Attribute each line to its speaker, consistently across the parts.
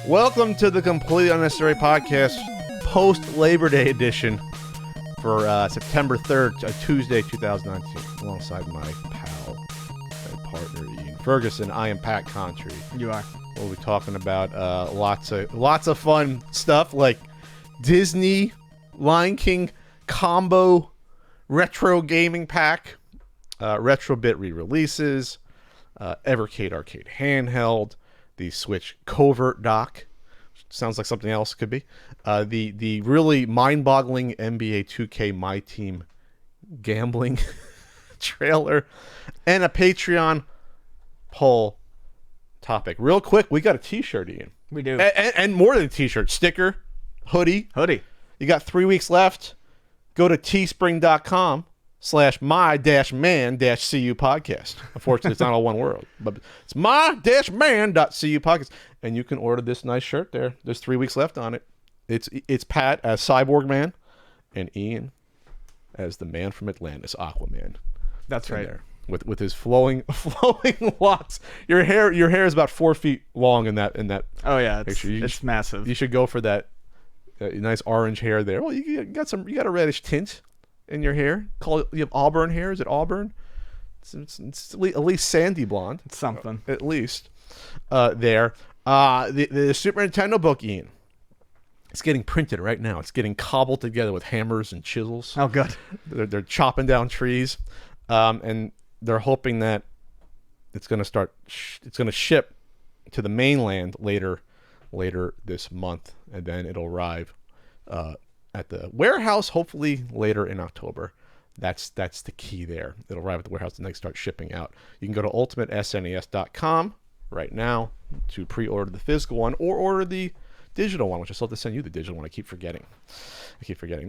Speaker 1: Welcome to the Completely Unnecessary Podcast post-Labor Day edition for September 3rd, Tuesday, 2019, alongside my pal and partner, Ian Ferguson. I am Pat Contry.
Speaker 2: You are.
Speaker 1: We'll be talking about lots of fun stuff like Disney Lion King combo retro gaming pack, Retrobit re-releases, Evercade Arcade Handheld, the Switch Covert dock, sounds like something else could be, the really mind-boggling NBA 2K MyTeam gambling trailer, and a Patreon poll topic. Real quick, we got a t-shirt, Ian.
Speaker 2: We do.
Speaker 1: And more than a t-shirt, sticker, hoodie. You got 3 weeks left. Go to teespring.com/my-man-cu podcast. Unfortunately, it's not all one word, but it's my-man.cu podcast, and you can order this nice shirt there. There's 3 weeks left on it. It's Pat as Cyborg Man, and Ian as the man from Atlantis, Aquaman.
Speaker 2: That's right.
Speaker 1: There, with his flowing locks. Your hair is about 4 feet long in that.
Speaker 2: Oh yeah,
Speaker 1: picture.
Speaker 2: It's massive.
Speaker 1: You should go for that nice orange hair there. Well, you got a reddish tint in your hair. You have auburn hair. Is it auburn? It's at least sandy blonde.
Speaker 2: It's something.
Speaker 1: At least there. The Super Nintendo book, Ian. It's getting printed right now. It's getting cobbled together with hammers and chisels.
Speaker 2: Oh, good.
Speaker 1: They're chopping down trees, and they're hoping that it's going to ship to the mainland later this month, and then it'll arrive at the warehouse hopefully later in October. That's the key there. It'll arrive at the warehouse and they start shipping out. You can go to ultimatesnes.com right now to pre-order the physical one or order the digital one, which I still have to send you the digital one. I keep forgetting.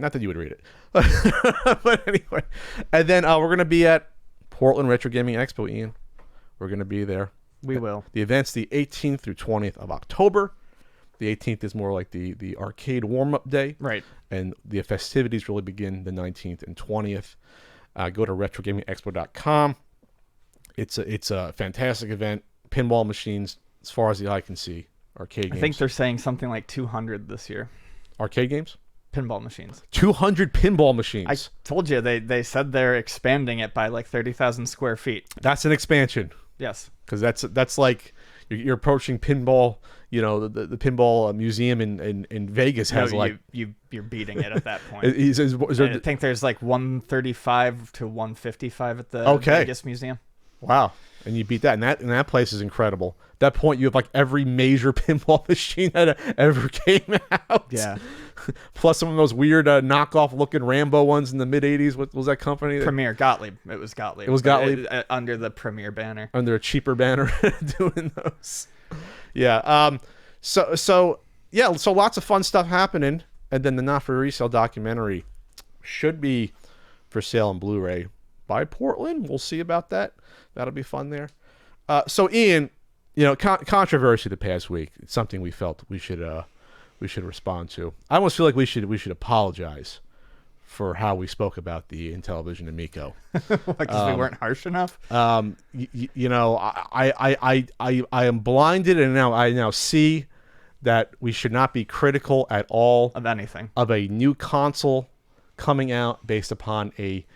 Speaker 1: Not that you would read it. But anyway. And then we're going to be at Portland Retro Gaming Expo, Ian. We're going to be there.
Speaker 2: We will.
Speaker 1: The event's the 18th through 20th of October. The 18th is more like the arcade warm-up day.
Speaker 2: Right.
Speaker 1: And the festivities really begin the 19th and 20th. Go to retrogamingexpo.com. It's a fantastic event. Pinball machines, as far as the eye can see. Arcade games.
Speaker 2: I think they're saying something like 200 this year.
Speaker 1: Arcade games?
Speaker 2: Pinball machines.
Speaker 1: 200 pinball machines.
Speaker 2: I told you, they said they're expanding it by like 30,000 square feet.
Speaker 1: That's an expansion.
Speaker 2: Yes.
Speaker 1: Because that's like you're approaching pinball. You know, the pinball museum in Vegas has
Speaker 2: you're beating it at that point. I think there's like 135 to 155 at the Vegas museum.
Speaker 1: Wow. And you beat that, and that place is incredible. At that point, you have like every major pinball machine that ever came out.
Speaker 2: Yeah.
Speaker 1: Plus some of those weird knockoff-looking Rambo ones in the mid-'80s. What was that company?
Speaker 2: Premier. Gottlieb. It was Gottlieb.
Speaker 1: It was Gottlieb?
Speaker 2: Under the Premier banner.
Speaker 1: Under a cheaper banner doing those. Yeah. So lots of fun stuff happening. And then the Not-For-Resale documentary should be for sale on Blu-ray by Portland. We'll see about that. That'll be fun there. So Ian, controversy the past week. It's something we felt we should respond to. I almost feel like we should apologize for how we spoke about the Intellivision Amico.
Speaker 2: Because we weren't harsh enough.
Speaker 1: I am blinded, and I now see that we should not be critical at all
Speaker 2: of anything
Speaker 1: of a new console coming out based upon a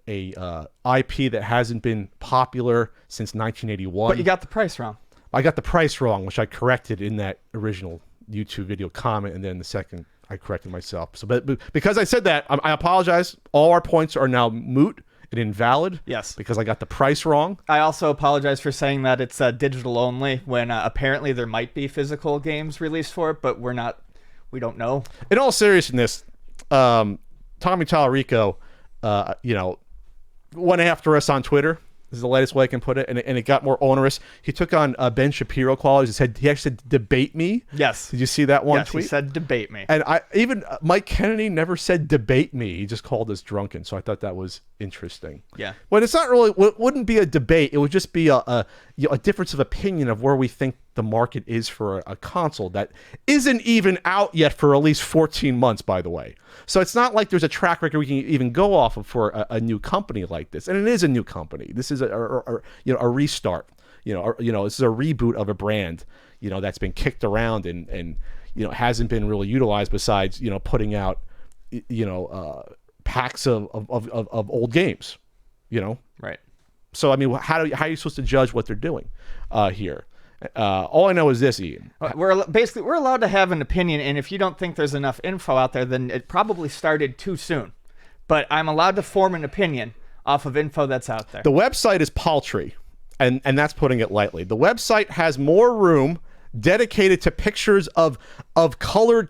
Speaker 1: IP that hasn't been popular since 1981.
Speaker 2: But you got the price wrong.
Speaker 1: I got the price wrong, which I corrected in that original YouTube video comment, and then the second I corrected myself. So, but because I said that, I apologize. All our points are now moot and invalid.
Speaker 2: Yes. Because
Speaker 1: I got the price wrong.
Speaker 2: I also apologize for saying that it's digital only when apparently there might be physical games released for it, but we don't know.
Speaker 1: In all seriousness, Tommy Tallarico, went after us on Twitter. This is the latest way I can put it, and it got more onerous. He took on Ben Shapiro qualities. He actually said, "Debate me."
Speaker 2: Yes.
Speaker 1: Did you see that one tweet?
Speaker 2: Yes, he said, "Debate me."
Speaker 1: And even Mike Kennedy never said "debate me." He just called us drunken. So I thought that was interesting.
Speaker 2: Yeah.
Speaker 1: Well, it's not really. It wouldn't be a debate. It would just be a difference of opinion of where we think the market is for a console that isn't even out yet for at least 14 months, by the way. So it's not like there's a track record we can even go off of for a new company like this. And it is a new company. This is a restart. this is a reboot of a brand, that's been kicked around and hasn't been really utilized besides, putting out, packs of old games,
Speaker 2: Right.
Speaker 1: So, I mean, how are you supposed to judge what they're doing here? All I know is this, Ian.
Speaker 2: We're allowed to have an opinion, and if you don't think there's enough info out there, then it probably started too soon. But I'm allowed to form an opinion off of info that's out there.
Speaker 1: The website is paltry, and that's putting it lightly. The website has more room dedicated to pictures of colored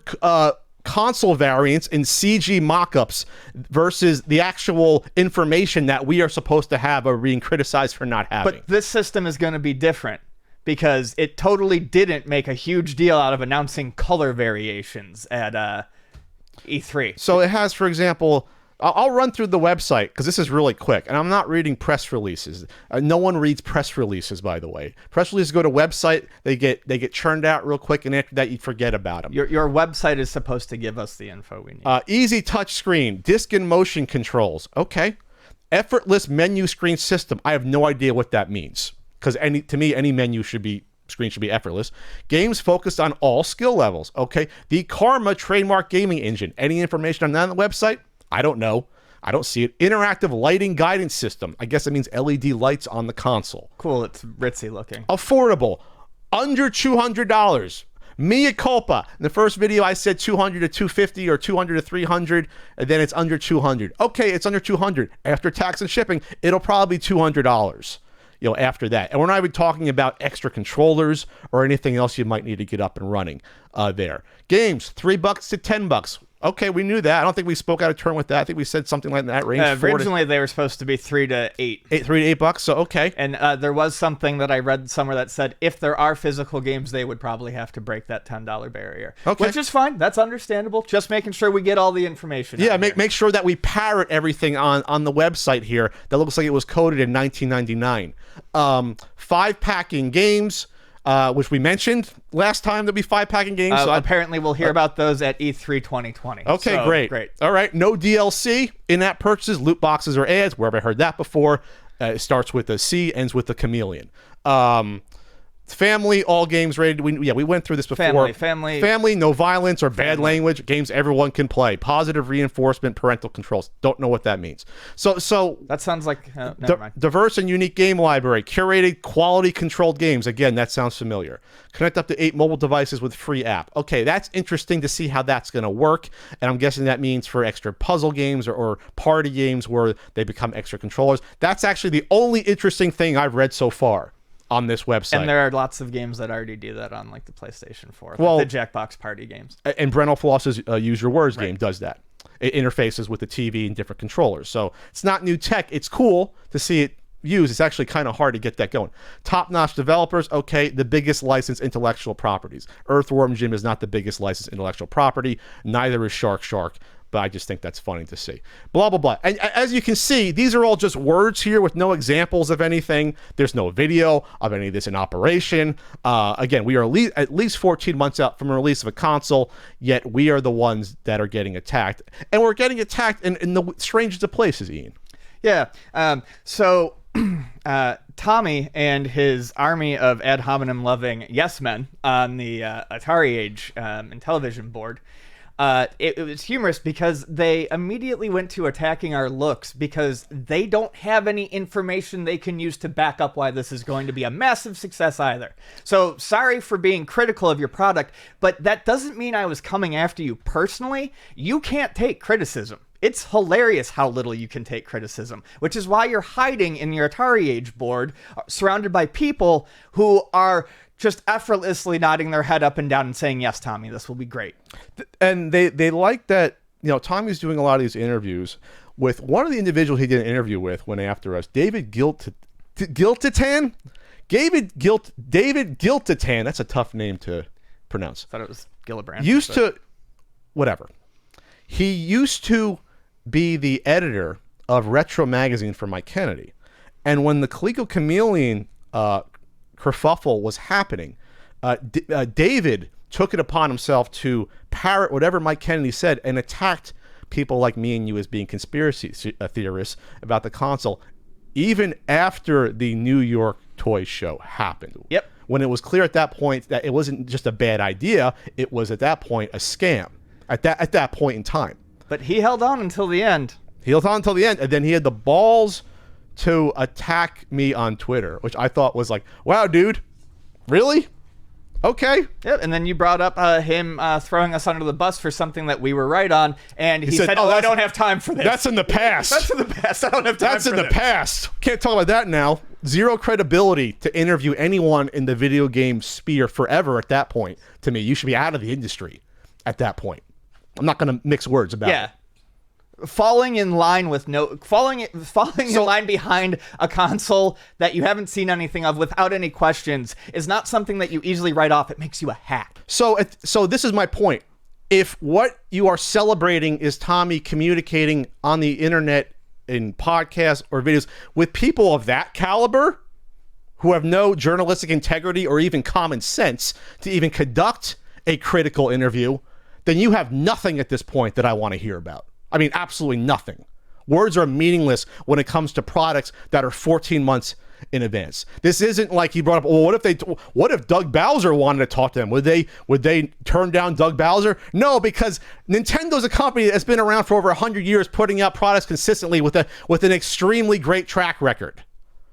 Speaker 1: console variants in CG mock-ups versus the actual information that we are supposed to have or being criticized for not having.
Speaker 2: But this system is going to be different because it totally didn't make a huge deal out of announcing color variations at E3.
Speaker 1: So it has, for example, I'll run through the website because this is really quick, and I'm not reading press releases. No one reads press releases, by the way. Press releases go to website, they get churned out real quick, and after that, you forget about them.
Speaker 2: Your website is supposed to give us the info we need.
Speaker 1: Easy touch screen, disc and motion controls. Okay. Effortless menu screen system. I have no idea what that means because to me, any menu screen should be effortless. Games focused on all skill levels. Okay. The Karma trademark gaming engine. Any information on that on the website? I don't know. I don't see it. Interactive lighting guidance system. I guess it means LED lights on the console.
Speaker 2: Cool. It's ritzy looking.
Speaker 1: Affordable. Under $200. Mea culpa. In the first video, I said 200 to 250 or 200 to 300, and then it's under 200. Okay, it's under 200. After tax and shipping, it'll probably be $200. After that. And we're not even talking about extra controllers or anything else you might need to get up and running there. Games, $3 to $10. Okay, we knew that. I don't think we spoke out of turn with that. I think we said something like that range.
Speaker 2: Originally, they were supposed to be $3 to $8.
Speaker 1: $3 to $8. So okay.
Speaker 2: And there was something that I read somewhere that said if there are physical games, they would probably have to break that $10 barrier. Okay, which is fine. That's understandable. Just making sure we get all the information.
Speaker 1: Yeah, make sure that we parrot everything on the website here. That looks like it was coded in 1999. 5-packing games. Which we mentioned last time there'll be 5-packing games. So
Speaker 2: apparently we'll hear about those at E3 2020.
Speaker 1: Okay, so, great. All right, no DLC, in-app purchases, loot boxes, or ads. Where have I heard that before? It starts with a C, ends with a chameleon. Family, all games rated. We went through this before. Family, no violence or bad language. Games everyone can play. Positive reinforcement, parental controls. Don't know what that means. So
Speaker 2: that sounds like never mind.
Speaker 1: Diverse and unique game library. Curated, quality controlled games. Again, that sounds familiar. Connect up to 8 mobile devices with free app. Okay, that's interesting to see how that's going to work. And I'm guessing that means for extra puzzle games or party games where they become extra controllers. That's actually the only interesting thing I've read so far on this website.
Speaker 2: And there are lots of games that already do that on like the PlayStation 4, like the Jackbox party games.
Speaker 1: And Brental Floss's Use Your Words game does that. It interfaces with the TV and different controllers. So it's not new tech. It's cool to see it used. It's actually kind of hard to get that going. Top-notch developers. Okay, the biggest licensed intellectual properties. Earthworm Jim is not the biggest licensed intellectual property. Neither is Shark. But I just think that's funny to see. Blah, blah, blah. And as you can see, these are all just words here with no examples of anything. There's no video of any of this in operation. Again, we are at least 14 months out from the release of a console, yet we are the ones that are getting attacked. And we're getting attacked in the strangest of places, Ian.
Speaker 2: Yeah. So Tommy and his army of ad hominem loving yes men on the Atari Age and television board, it was humorous because they immediately went to attacking our looks because they don't have any information they can use to back up why this is going to be a massive success either. So sorry for being critical of your product, but that doesn't mean I was coming after you personally. You can't take criticism. It's hilarious how little you can take criticism, which is why you're hiding in your Atari Age board surrounded by people who are just effortlessly nodding their head up and down and saying, yes, Tommy, this will be great.
Speaker 1: And they like that, Tommy's doing a lot of these interviews with one of the individuals he did an interview with went after us, David Giltitan? David Giltitan, that's a tough name to pronounce.
Speaker 2: I thought it was Gillibrand.
Speaker 1: Whatever. He used to be the editor of Retro Magazine for Mike Kennedy. And when the Coleco Chameleon kerfuffle was happening, David took it upon himself to parrot whatever Mike Kennedy said and attacked people like me and you as being conspiracy theorists about the console, even after the New York toy show happened.
Speaker 2: Yep.
Speaker 1: When it was clear at that point that it wasn't just a bad idea, it was at that point a scam. At that point in time.
Speaker 2: But he held on until the end.
Speaker 1: He held on until the end, and then he had the balls to attack me on Twitter, which I thought was like, wow, dude, really? Okay.
Speaker 2: Yep, and then you brought up him throwing us under the bus for something that we were right on, and he said, I don't have time for this.
Speaker 1: That's in the past.
Speaker 2: That's in the past. I don't have time for this.
Speaker 1: That's in the past. Can't talk about that now. Zero credibility to interview anyone in the video game sphere forever at that point. To me, you should be out of the industry at that point. I'm not going to mix words about it.
Speaker 2: Falling in line with falling in line behind a console that you haven't seen anything of without any questions is not something that you easily write off. It makes you a hack.
Speaker 1: So this is my point. If what you are celebrating is Tommy communicating on the internet in podcasts or videos with people of that caliber who have no journalistic integrity or even common sense to even conduct a critical interview, then you have nothing at this point that I want to hear about. I mean, absolutely nothing. Words are meaningless when it comes to products that are 14 months in advance. This isn't like he brought up, well, what if Doug Bowser wanted to talk to them? Would they turn down Doug Bowser? No, because Nintendo's a company that's been around for over 100 years, putting out products consistently with an extremely great track record.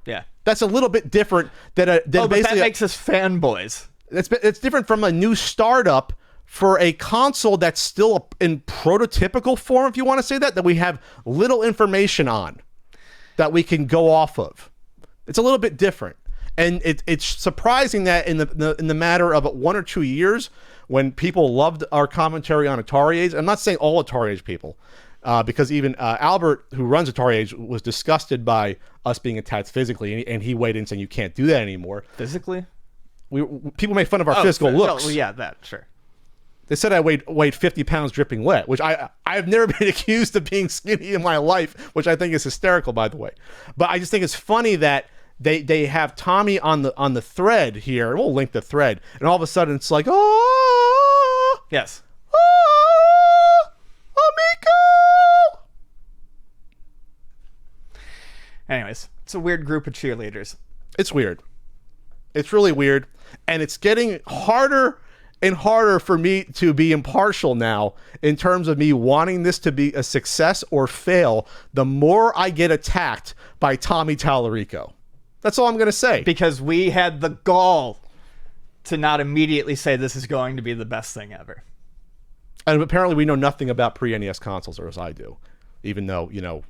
Speaker 2: Yeah.
Speaker 1: That's a little bit different than
Speaker 2: but that makes us fanboys.
Speaker 1: It's different from a new startup for a console that's still in prototypical form, if you want to say that we have little information on that we can go off of. It's a little bit different. And it's surprising that in the matter of 1 or 2 years, when people loved our commentary on Atari Age, I'm not saying all Atari Age people, because even Albert, who runs Atari Age, was disgusted by us being attacked physically, and he weighed in saying you can't do that anymore.
Speaker 2: Physically?
Speaker 1: People make fun of our physical looks.
Speaker 2: Oh, yeah, that, sure.
Speaker 1: They said I weighed 50 pounds dripping wet, which I've never been accused of being skinny in my life, which I think is hysterical, by the way. But I just think it's funny that they have Tommy on the thread here, and we'll link the thread, and all of a sudden it's like, oh,
Speaker 2: yes,
Speaker 1: oh, amigo.
Speaker 2: Anyways, it's a weird group of cheerleaders.
Speaker 1: It's weird. It's really weird, and it's getting harder and harder for me to be impartial now in terms of me wanting this to be a success or fail the more I get attacked by Tommy Tallarico. That's all I'm going to say.
Speaker 2: Because we had the gall to not immediately say this is going to be the best thing ever.
Speaker 1: And apparently we know nothing about pre-NES consoles, or as I do, even though,
Speaker 2: No,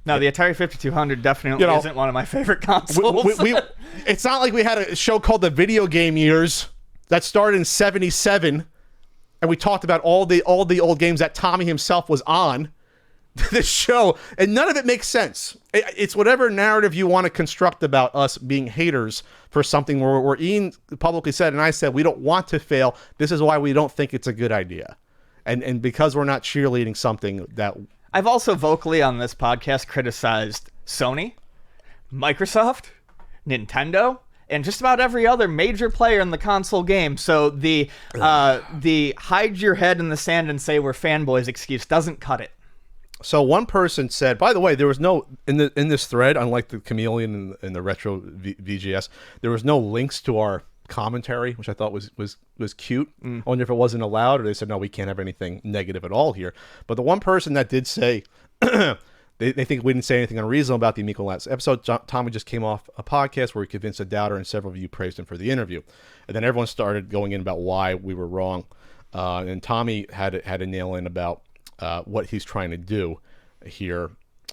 Speaker 2: the Atari 5200 definitely isn't one of my favorite consoles.
Speaker 1: It's not like we had a show called The Video Game Years that started in 1977, and we talked about all the old games that Tommy himself was on this show, and none of it makes sense. It's whatever narrative you want to construct about us being haters for something where Ian publicly said, and I said, we don't want to fail. This is why we don't think it's a good idea. And because we're not cheerleading something that...
Speaker 2: I've also vocally on this podcast criticized Sony, Microsoft, Nintendo, and just about every other major player in the console game. So the hide your head in the sand and say we're fanboys excuse doesn't cut it.
Speaker 1: So one person said, by the way, there was no, in this thread, unlike the Chameleon and the Retro VGS, there was no links to our commentary, which I thought was cute. I wonder if it wasn't allowed, or they said, no, we can't have anything negative at all here. But the one person that did say... They think we didn't say anything unreasonable about the Amico last episode. Tommy just came off a podcast where he convinced a doubter, and several of you praised him for the interview. And then everyone started going in about why we were wrong. And Tommy had a nail in about what he's trying to do here.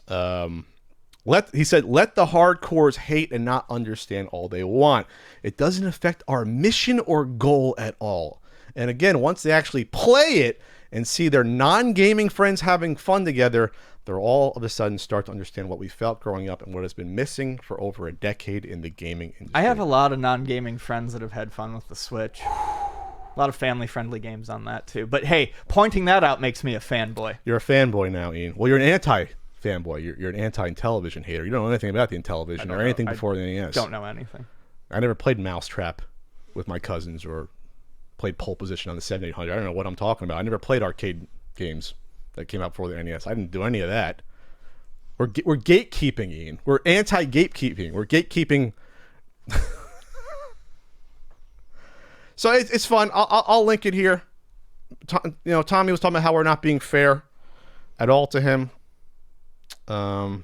Speaker 1: He said, let the hardcores hate and not understand all they want. It doesn't affect our mission or goal at all. And again, once they actually play it and see their non-gaming friends having fun together, they'll all of a sudden start to understand what we felt growing up and what has been missing for over a decade in the gaming industry.
Speaker 2: I have a lot of non-gaming friends that have had fun with the Switch. A lot of family-friendly games on that, too. But hey, pointing that out makes me a fanboy.
Speaker 1: You're a fanboy now, Ian. Well, you're an anti-fanboy. You're an anti-Intellivision hater. You don't know anything about the Intellivision or anything before the NES.
Speaker 2: Don't know anything.
Speaker 1: I never played Mousetrap with my cousins or played Pole Position on the 7800. I don't know what I'm talking about. I never played arcade games that came out before the NES. I didn't do any of that. We're gatekeeping, Ian. We're anti-gatekeeping. We're gatekeeping So it's fun. I'll link it here. Tommy was talking about how we're not being fair at all to him. The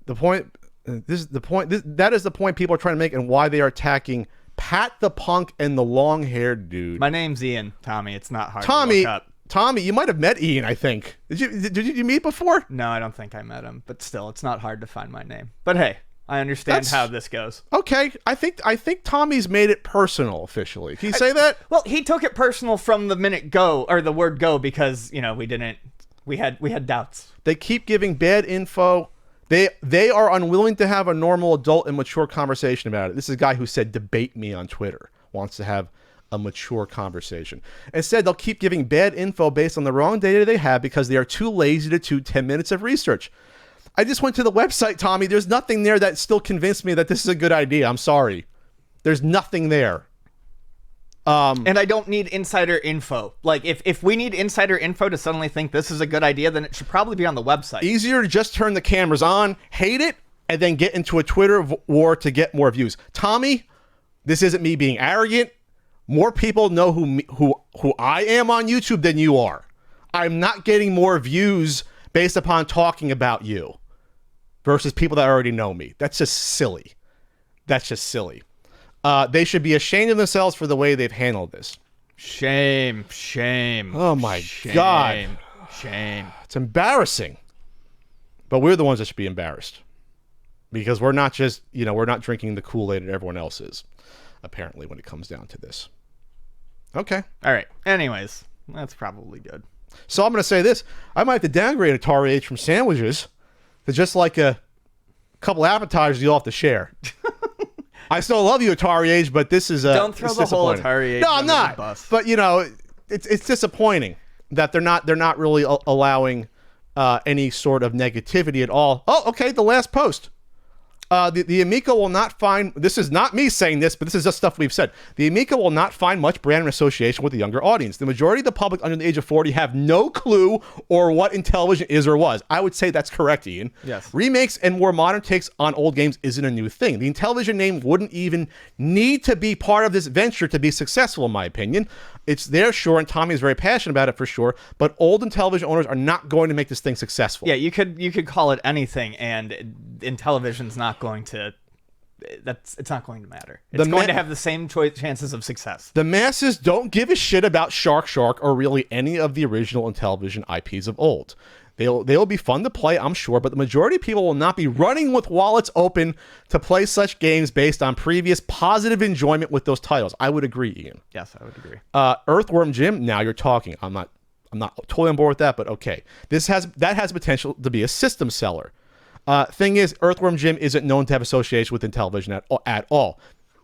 Speaker 1: point. This is the point. That is the point people are trying to make, and why they are attacking Pat the Punk and the long-haired dude.
Speaker 2: My name's Ian, Tommy. It's not hard to look up.
Speaker 1: Tommy, you might have met Ian, I think. Did you meet before?
Speaker 2: No, I don't think I met him, but still, it's not hard to find my name. But hey, I understand how this goes.
Speaker 1: Okay, I think Tommy's made it personal officially. Can you say that?
Speaker 2: Well, he took it personal from the minute go, or the word go, because we had doubts.
Speaker 1: They keep giving bad info. They are unwilling to have a normal adult and mature conversation about it. This is a guy who said debate me on Twitter, wants to have a mature conversation. Instead, they'll keep giving bad info based on the wrong data they have because they are too lazy to do 10 minutes of research. I just went to the website, Tommy. There's nothing there that still convinced me that this is a good idea. I'm sorry. There's nothing there.
Speaker 2: And I don't need insider info. Like, if we need insider info to suddenly think this is a good idea, then it should probably be on the website.
Speaker 1: Easier to just turn the cameras on, hate it, and then get into a Twitter war to get more views. Tommy, this isn't me being arrogant. More people know who I am on YouTube than you are. I'm not getting more views based upon talking about you versus people that already know me. That's just silly. They should be ashamed of themselves for the way they've handled this.
Speaker 2: Shame.
Speaker 1: Oh my God.
Speaker 2: Shame.
Speaker 1: It's embarrassing. But we're the ones that should be embarrassed. Because we're not just, we're not drinking the Kool-Aid that everyone else is, apparently, when it comes down to this. Okay.
Speaker 2: All right. Anyways, that's probably good.
Speaker 1: So I'm going to say this. I might have to downgrade Atari Age from sandwiches to just like a couple appetizers you'll have to share. I still love you, Atari Age, but this is
Speaker 2: don't throw the whole Atari Age.
Speaker 1: No, I'm not.
Speaker 2: Bus.
Speaker 1: But it's disappointing that they're not really allowing any sort of negativity at all. Oh, okay. The last post. The Amico will not find, this is not me saying this, but this is just stuff we've said. The Amico will not find much brand association with the younger audience. The majority of the public under the age of 40 have no clue or what Intellivision is or was. I would say that's correct, Ian.
Speaker 2: Yes.
Speaker 1: Remakes and more modern takes on old games isn't a new thing. The Intellivision name wouldn't even need to be part of this venture to be successful, in my opinion. It's there, sure, and Tommy is very passionate about it for sure, but old Intellivision owners are not going to make this thing successful.
Speaker 2: Yeah, you could call it anything, and Intellivision's not going to. It's not going to matter. It's going to have the same chances of success.
Speaker 1: The masses don't give a shit about Shark or really any of the original Intellivision IPs of old. They'll be fun to play, I'm sure, but the majority of people will not be running with wallets open to play such games based on previous positive enjoyment with those titles. I would agree, Ian.
Speaker 2: Yes, I would agree.
Speaker 1: Earthworm Jim, now you're talking. I'm not totally on board with that, but okay. That has potential to be a system seller. Thing is, Earthworm Jim isn't known to have association with Intellivision at all.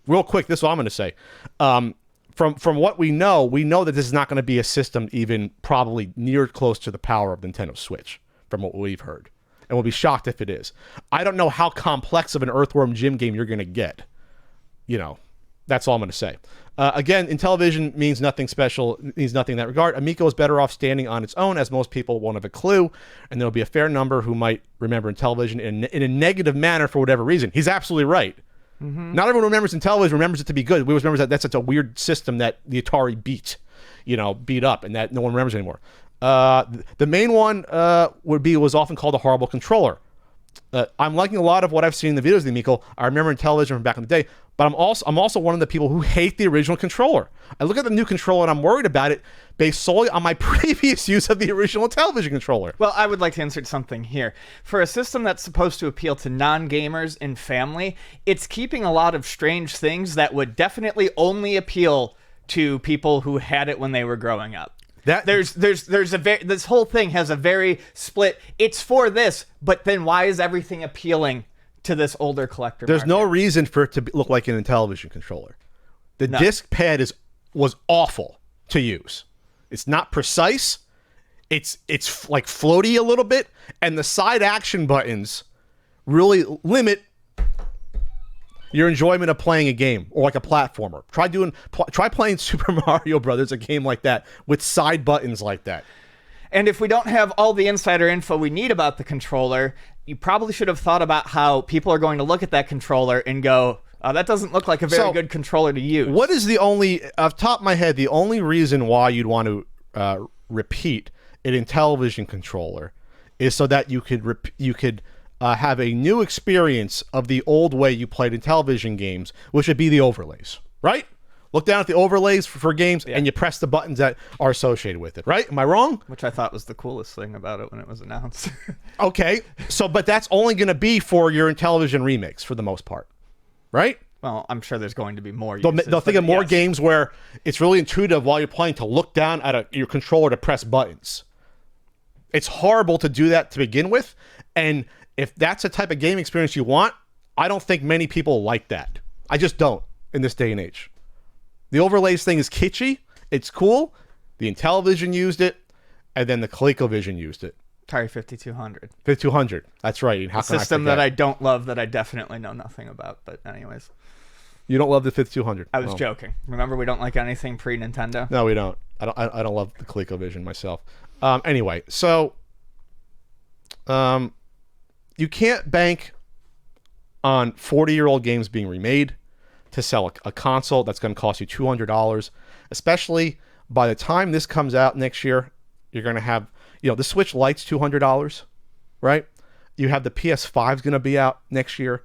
Speaker 1: Real quick, this is what I'm going to say. From what we know that this is not going to be a system even probably near close to the power of Nintendo Switch, from what we've heard. And we'll be shocked if it is. I don't know how complex of an Earthworm Jim game you're going to get. That's all I'm going to say. Again, Intellivision means nothing special, means nothing in that regard. Amico is better off standing on its own, as most people won't have a clue, and there'll be a fair number who might remember Intellivision in a negative manner for whatever reason. He's absolutely right. Mm-hmm. Not everyone remembers Intellivision remembers it to be good. We always remember that that's such a weird system that the Atari beat up, and that no one remembers anymore. The main one was often called a horrible controller. I'm liking a lot of what I've seen in the videos of the Amico. I remember Intellivision from back in the day, but I'm also one of the people who hate the original controller. I look at the new controller and I'm worried about it based solely on my previous use of the original Intellivision controller.
Speaker 2: Well, I would like to insert something here. For a system that's supposed to appeal to non-gamers and family, it's keeping a lot of strange things that would definitely only appeal to people who had it when they were growing up. This whole thing has a very split. It's for this, but then why is everything appealing to this older collector?
Speaker 1: There's no reason for it to look like an Intellivision controller. The disc pad was awful to use. It's not precise. It's like floaty a little bit, and the side action buttons really limit your enjoyment of playing a game or like a platformer. Try playing Super Mario Brothers, a game like that with side buttons like that.
Speaker 2: And if we don't have all the insider info we need about the controller, you probably should have thought about how people are going to look at that controller and go, That doesn't look like a very good controller to use.
Speaker 1: What is the only, off the top of my head, the only reason why you'd want to repeat an Intellivision controller is so that you could have a new experience of the old way you played Intellivision games, which would be the overlays, right? Look down at the overlays for games, and you press the buttons that are associated with it, right? Am I wrong?
Speaker 2: Which I thought was the coolest thing about it when it was announced.
Speaker 1: Okay, but that's only going to be for your Intellivision remakes for the most part, right?
Speaker 2: Well, I'm sure there's going to be more
Speaker 1: They'll think of more games where it's really intuitive while you're playing to look down at your controller to press buttons. It's horrible to do that to begin with, and if that's the type of game experience you want, I don't think many people like that. I just don't in this day and age. The overlays thing is kitschy. It's cool. The Intellivision used it, and then the ColecoVision used it.
Speaker 2: Atari 5200.
Speaker 1: 5200. That's right. How
Speaker 2: a system that I don't love that I definitely know nothing about. But anyways.
Speaker 1: You don't love the 5200.
Speaker 2: I was joking. Remember, we don't like anything pre-Nintendo?
Speaker 1: No, we don't. I don't love the ColecoVision myself. Anyway, so you can't bank on 40-year-old games being remade to sell a console that's going to cost you $200, especially by the time this comes out next year. You're going to have, the Switch Lite's $200, right? You have the PS5 is going to be out next year.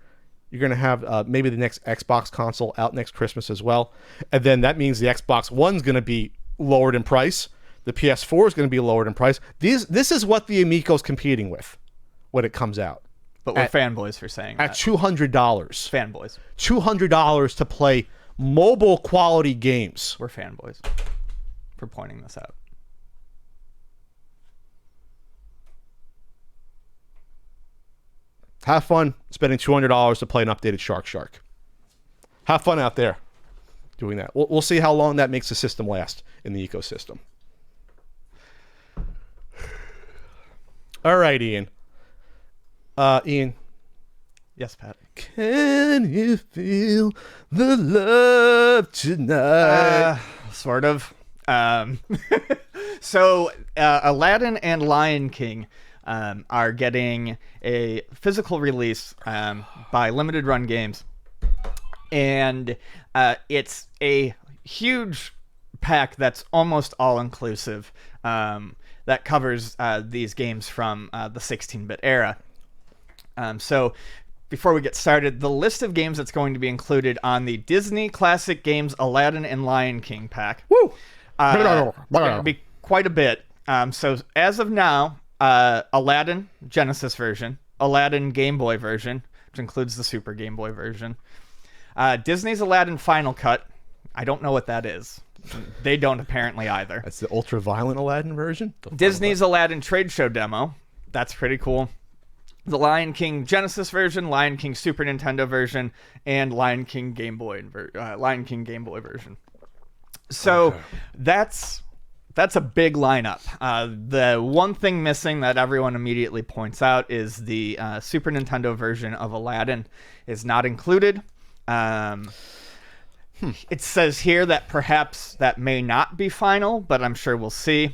Speaker 1: You're going to have maybe the next Xbox console out next Christmas as well. And then that means the Xbox One's going to be lowered in price. The PS4 is going to be lowered in price. This is what the Amico's competing with when it comes out.
Speaker 2: But we're fanboys for saying that.
Speaker 1: At $200.
Speaker 2: Fanboys.
Speaker 1: $200 to play mobile quality games.
Speaker 2: We're fanboys for pointing this out.
Speaker 1: Have fun spending $200 to play an updated Shark. Have fun out there doing that. We'll see how long that makes the system last in the ecosystem. All right, Ian. Ian.
Speaker 2: Yes, Pat.
Speaker 1: Can you feel the love tonight?
Speaker 2: Sort of. So, Aladdin and Lion King are getting a physical release by Limited Run Games. And it's a huge pack that's almost all-inclusive that covers these games from the 16-bit era. So before we get started, the list of games that's going to be included on the Disney Classic Games Aladdin and Lion King pack.
Speaker 1: Woo!
Speaker 2: It's going to be quite a bit. So as of now, Aladdin Genesis version, Aladdin Game Boy version, which includes the Super Game Boy version, Disney's Aladdin Final Cut. I don't know what that is. They don't apparently either.
Speaker 1: That's the ultra-violent Aladdin version?
Speaker 2: Disney's Aladdin Trade Show demo. That's pretty cool. The Lion King Genesis version, Lion King Super Nintendo version, and Lion King Game Boy version. So
Speaker 1: okay.
Speaker 2: That's a big lineup. The one thing missing that everyone immediately points out is the Super Nintendo version of Aladdin is not included. It says here that perhaps that may not be final, but I'm sure we'll see.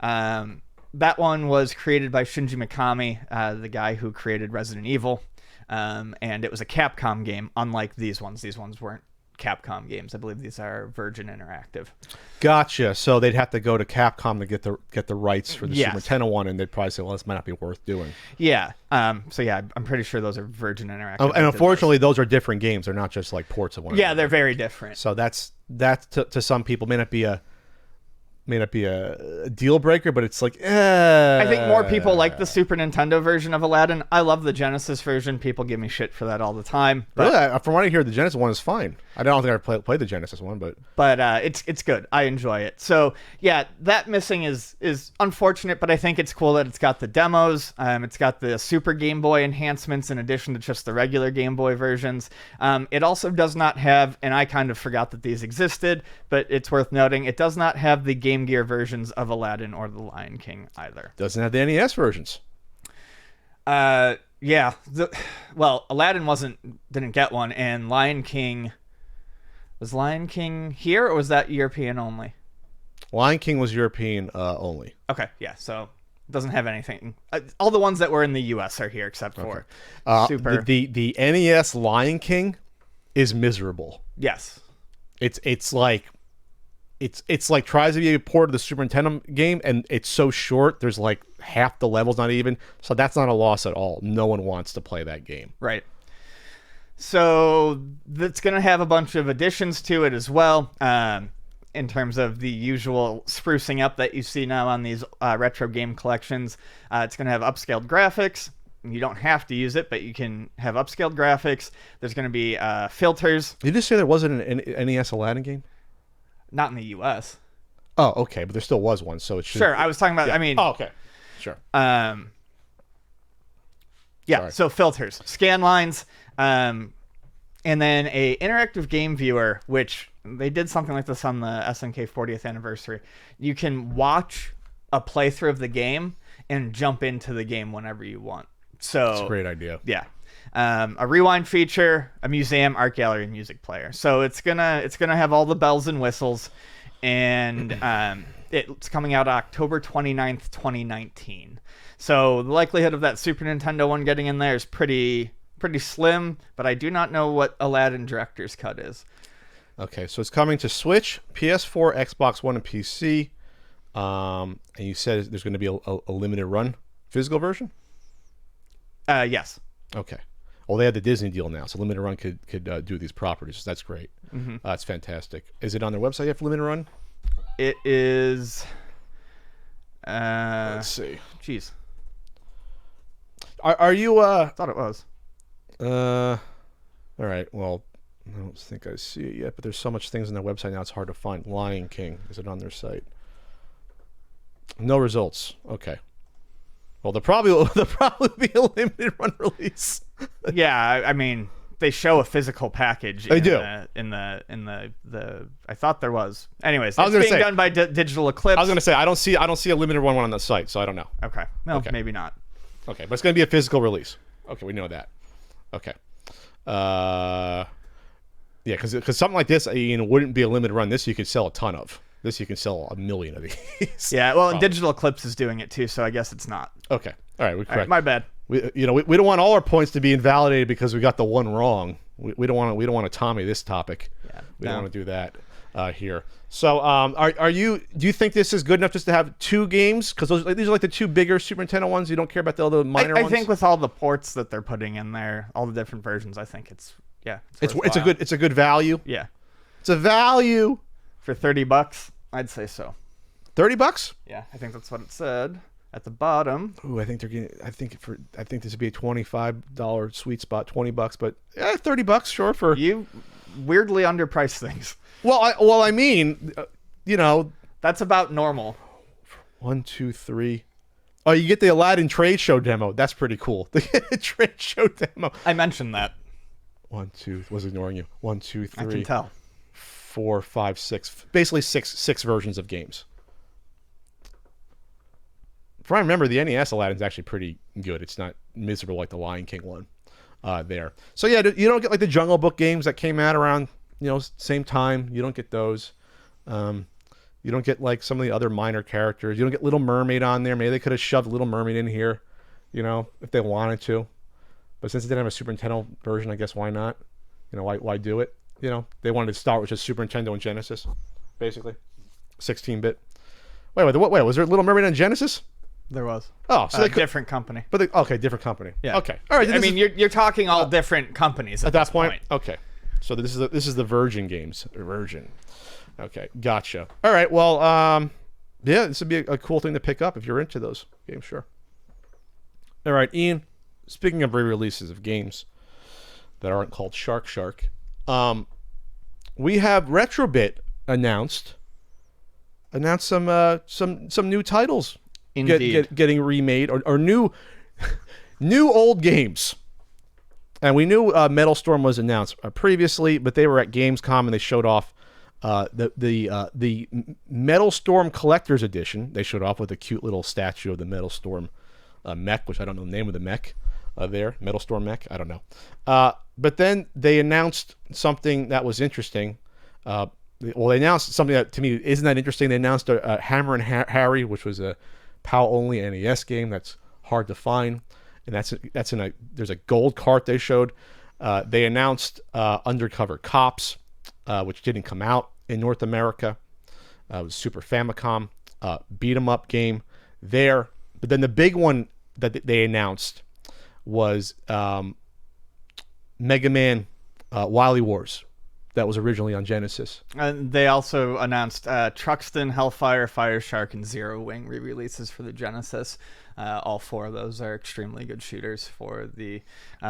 Speaker 2: That one was created by Shinji Mikami, the guy who created Resident Evil, and it was a Capcom game, unlike these ones. These ones weren't Capcom games. I believe these are Virgin Interactive.
Speaker 1: Gotcha. So they'd have to go to Capcom to get the rights for the
Speaker 2: Yes.
Speaker 1: Super Nintendo one, and they'd probably say, well, this might not be worth doing.
Speaker 2: Yeah. So yeah, I'm pretty sure those are Virgin Interactive.
Speaker 1: And unfortunately, those are different games. They're not just like ports of one
Speaker 2: Yeah,
Speaker 1: another.
Speaker 2: they're very different.
Speaker 1: So that's to some people may not be a deal breaker, but it's like
Speaker 2: I think more people like the Super Nintendo version of Aladdin. I love the Genesis version. People give me shit for that all the time. But,
Speaker 1: really, from what I hear, the Genesis one is fine. I don't think I played the Genesis one, but
Speaker 2: it's good. I enjoy it. So yeah, that missing is unfortunate, but I think it's cool that it's got the demos. It's got the Super Game Boy enhancements in addition to just the regular Game Boy versions. It also does not have, and I kind of forgot that these existed, but it's worth noting, it does not have the Game Gear versions of Aladdin or the Lion King either.
Speaker 1: Doesn't have the NES versions.
Speaker 2: Yeah. Aladdin didn't get one, and Lion King... Was Lion King here, or was that European only?
Speaker 1: Lion King was European only.
Speaker 2: Okay, yeah, so it doesn't have anything. All the ones that were in the U.S. are here, except for Super.
Speaker 1: The NES Lion King is miserable.
Speaker 2: Yes.
Speaker 1: It's like tries to be a port of the Super Nintendo game, and it's so short. There's like half the levels not even. So that's not a loss at all. No one wants to play that game.
Speaker 2: Right. So that's going to have a bunch of additions to it as well, in terms of the usual sprucing up that you see now on these retro game collections. It's going to have upscaled graphics. You don't have to use it, but you can have upscaled graphics. There's going to be filters.
Speaker 1: Did you just say there wasn't an NES Aladdin game?
Speaker 2: Not in the U.S.
Speaker 1: Oh, okay, but there still was one, so it should...
Speaker 2: Sure, I was talking about...
Speaker 1: Yeah.
Speaker 2: I mean...
Speaker 1: Oh, okay. Sure.
Speaker 2: Yeah,
Speaker 1: Sorry.
Speaker 2: so filters, scan lines, and then a interactive game viewer, which they did something like this on the SNK 40th anniversary. You can watch a playthrough of the game and jump into the game whenever you want. So
Speaker 1: That's a great idea.
Speaker 2: Yeah. A rewind feature, a museum, art gallery, and music player. So it's gonna have all the bells and whistles, and it's coming out October 29th, 2019. So the likelihood of that Super Nintendo one getting in there is pretty slim, but I do not know what Aladdin Director's Cut is.
Speaker 1: Okay, so it's coming to Switch, PS4, Xbox One, and PC. And you said there's going to be a limited run physical version?
Speaker 2: Yes.
Speaker 1: Okay. Well, they had the Disney deal now, so limited run could do these properties. So that's great.
Speaker 2: Mm-hmm.
Speaker 1: That's fantastic. Is it on their website yet for limited run?
Speaker 2: It is.
Speaker 1: Let's see.
Speaker 2: Jeez.
Speaker 1: Are you?
Speaker 2: I thought it was.
Speaker 1: All right. Well, I don't think I see it yet, but there's so much things on their website now; it's hard to find. Lion King, is it on their site? No results. Okay. Well, there'll probably be a limited run release.
Speaker 2: Yeah, I mean, they show a physical package.
Speaker 1: They do.
Speaker 2: In the. I thought there was. Anyways,
Speaker 1: I was
Speaker 2: it's
Speaker 1: gonna
Speaker 2: being
Speaker 1: say-
Speaker 2: done by Digital Eclipse.
Speaker 1: I was gonna say I don't see a limited one on the site, so I don't know.
Speaker 2: Okay. Well,
Speaker 1: Okay.
Speaker 2: maybe not.
Speaker 1: Okay, but it's gonna be a physical release. Okay, we know that. Okay. Yeah, because something like this, wouldn't be a limited run. This you could sell a ton of. This you can sell 1 million of these.
Speaker 2: Yeah. Well, and Digital Eclipse is doing it too, so I guess it's not.
Speaker 1: Okay. All right. We're
Speaker 2: All
Speaker 1: correct.
Speaker 2: right, my bad.
Speaker 1: We don't want all our points to be invalidated because we got the one wrong. We don't want to Tommy this topic.
Speaker 2: Yeah,
Speaker 1: We
Speaker 2: no.
Speaker 1: don't want to do that here. So, do you think this is good enough just to have 2 games? Because these are like the 2 bigger Super Nintendo ones. You don't care about the other minor
Speaker 2: I
Speaker 1: ones.
Speaker 2: think with all the ports that they're putting in there, all the different versions, I think it's
Speaker 1: it's
Speaker 2: worthwhile.
Speaker 1: a good value.
Speaker 2: Yeah.
Speaker 1: It's a value.
Speaker 2: For $30, I'd say so.
Speaker 1: $30.
Speaker 2: Yeah, I think that's what it said at the bottom.
Speaker 1: Ooh, I think they're getting. I think this would be a $25 sweet spot, $20, but yeah, $30, sure for.
Speaker 2: You weirdly underpriced things.
Speaker 1: Well, I mean,
Speaker 2: That's about normal.
Speaker 1: 1, 2, 3. Oh, you get the Aladdin trade show demo. That's pretty cool. The trade show demo.
Speaker 2: I mentioned that.
Speaker 1: 1, 2. Was ignoring you. 1, 2, 3.
Speaker 2: I can tell.
Speaker 1: 4, 5, 6. Basically six versions of games. If I remember, the NES Aladdin's actually pretty good. It's not miserable like the Lion King one there. So yeah, you don't get like the Jungle Book games that came out around same time. You don't get those. You don't get like some of the other minor characters. You don't get Little Mermaid on there. Maybe they could have shoved Little Mermaid in here, if they wanted to. But since it didn't have a Super Nintendo version, I guess why not? Why do it? They wanted to start with just Super Nintendo and Genesis, basically, 16-bit. Wait, was there Little Mermaid on Genesis?
Speaker 2: There was.
Speaker 1: Oh, so they could,
Speaker 2: different company.
Speaker 1: but okay, different company.
Speaker 2: Yeah.
Speaker 1: Okay. All right.
Speaker 2: I mean, you're talking all different companies at
Speaker 1: that
Speaker 2: this
Speaker 1: point. Okay. So this is the Virgin games. Virgin. Okay, gotcha. All right. Well, yeah, this would be a cool thing to pick up if you're into those games. Sure. All right, Ian. Speaking of re-releases of games that aren't called Shark, we have Retrobit announced some new titles.
Speaker 2: Indeed.
Speaker 1: Getting remade or new old games. And we knew Metal Storm was announced previously, but they were at Gamescom and they showed off the Metal Storm Collector's Edition. They showed off with a cute little statue of the Metal Storm mech, which I don't know the name of the mech there. Metal Storm mech? I don't know. But then they announced something that was interesting. They announced something that to me isn't that interesting. They announced a Hammer and Harry, which was a PAL-only NES game that's hard to find. And there's a gold cart they showed. They announced Undercover Cops, which didn't come out in North America. It was Super Famicom beat 'em up game there. But then the big one that they announced was Mega Man Wily Wars. That was originally on Genesis.
Speaker 2: And they also announced Truxton, Hellfire, Fire Shark, and Zero Wing re-releases for the Genesis. All 4 of those are extremely good shooters for the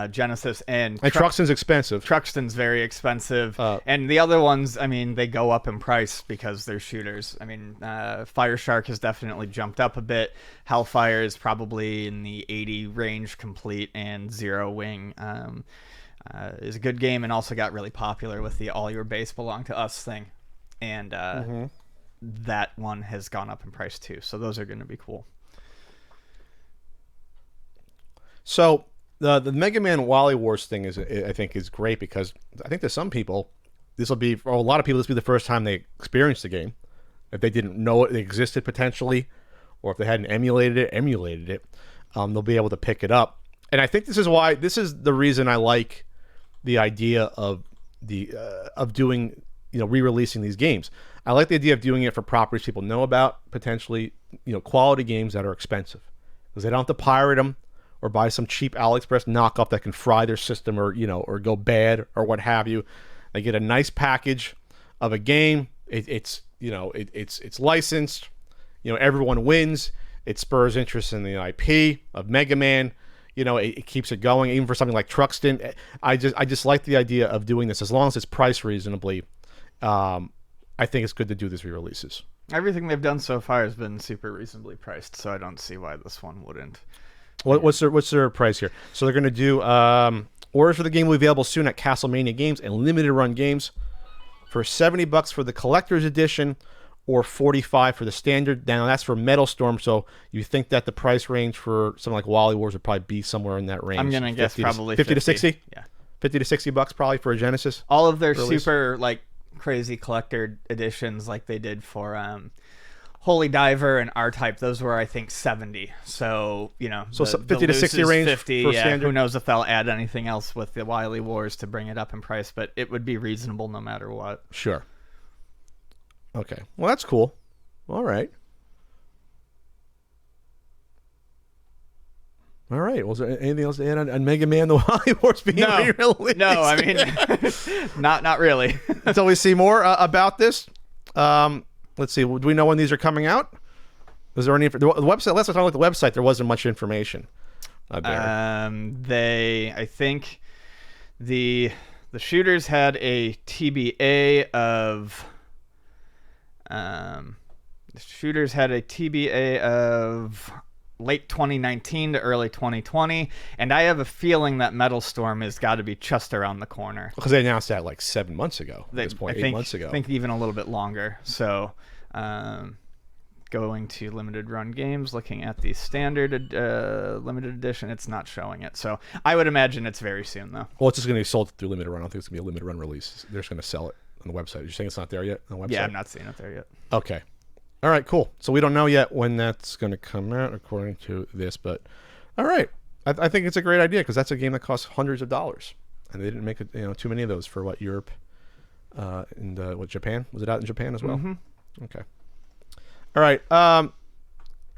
Speaker 2: Genesis. And
Speaker 1: Truxton's expensive.
Speaker 2: Truxton's very expensive. And the other ones, I mean, they go up in price because they're shooters. I mean, Fire Shark has definitely jumped up a bit. Hellfire is probably in the 80 range complete, and Zero Wing is a good game and also got really popular with the All Your Base Belong to Us thing. And that one has gone up in price too. So those are going to be cool.
Speaker 1: So the Mega Man Wily Wars thing I think is great, because I think to some people this will be, for a lot of people, this will be the first time they experienced the game. If they didn't know it existed potentially, or if they hadn't emulated it, they'll be able to pick it up. And I think this is the reason I like the idea of doing, re-releasing these games. I like the idea of doing it for properties people know about, potentially, quality games that are expensive, because they don't have to pirate them or buy some cheap AliExpress knockoff that can fry their system or go bad or what have you. They get a nice package of a game. It's licensed. Everyone wins. It spurs interest in the IP of Mega Man. It keeps it going. Even for something like Truxton, I just like the idea of doing this, as long as it's priced reasonably. I think it's good to do these re-releases.
Speaker 2: Everything they've done so far has been super reasonably priced, so I don't see why this one wouldn't.
Speaker 1: What's their price here? So they're going to do orders for the game will be available soon at Castlemania Games and Limited Run Games for $70 for the collector's edition, or $45 for the standard. Now that's for Metal Storm, so you think that the price range for something like Wally Wars would probably be somewhere in that range.
Speaker 2: I'm gonna guess probably
Speaker 1: 50 to 60.
Speaker 2: Yeah,
Speaker 1: $50 to $60 probably for a Genesis.
Speaker 2: All of their
Speaker 1: release.
Speaker 2: Super crazy collector editions, like they did for Holy Diver and R-Type, those were, I think, 70. So,
Speaker 1: so 50 to 60 range
Speaker 2: 50,
Speaker 1: for
Speaker 2: yeah.
Speaker 1: standard.
Speaker 2: Who knows if they'll add anything else with the Wily Wars to bring it up in price, but it would be reasonable no matter what.
Speaker 1: Sure. Okay. Well, that's cool. All right. Well, is there anything else to add on Mega Man the Wily Wars being re-released?
Speaker 2: No, I mean, not really.
Speaker 1: Until we see more about this. Let's see. Do we know when these are coming out? Was there any the website? Last time I looked at the website, there wasn't much information there.
Speaker 2: I think the shooters had a TBA of late 2019 to early 2020, and I have a feeling that Metal Storm has got to be just around the corner.
Speaker 1: Because they announced that like 7 months ago. At this point, 8 months ago.
Speaker 2: I think even a little bit longer. So, going to Limited Run Games, looking at the standard limited edition, it's not showing it. So I would imagine it's very soon, though.
Speaker 1: Well, it's just going to be sold through Limited Run. I don't think it's going to be a Limited Run release. They're just going to sell it on the website. You're saying it's not there yet on the website?
Speaker 2: Yeah, I'm not seeing it there yet.
Speaker 1: Okay. All right, cool. So we don't know yet when that's going to come out, according to this. But all right, I think it's a great idea, because that's a game that costs hundreds of dollars, and they didn't make too many of those for Europe and Japan. Was it out in Japan as well?
Speaker 2: Mm-hmm.
Speaker 1: Okay. All right,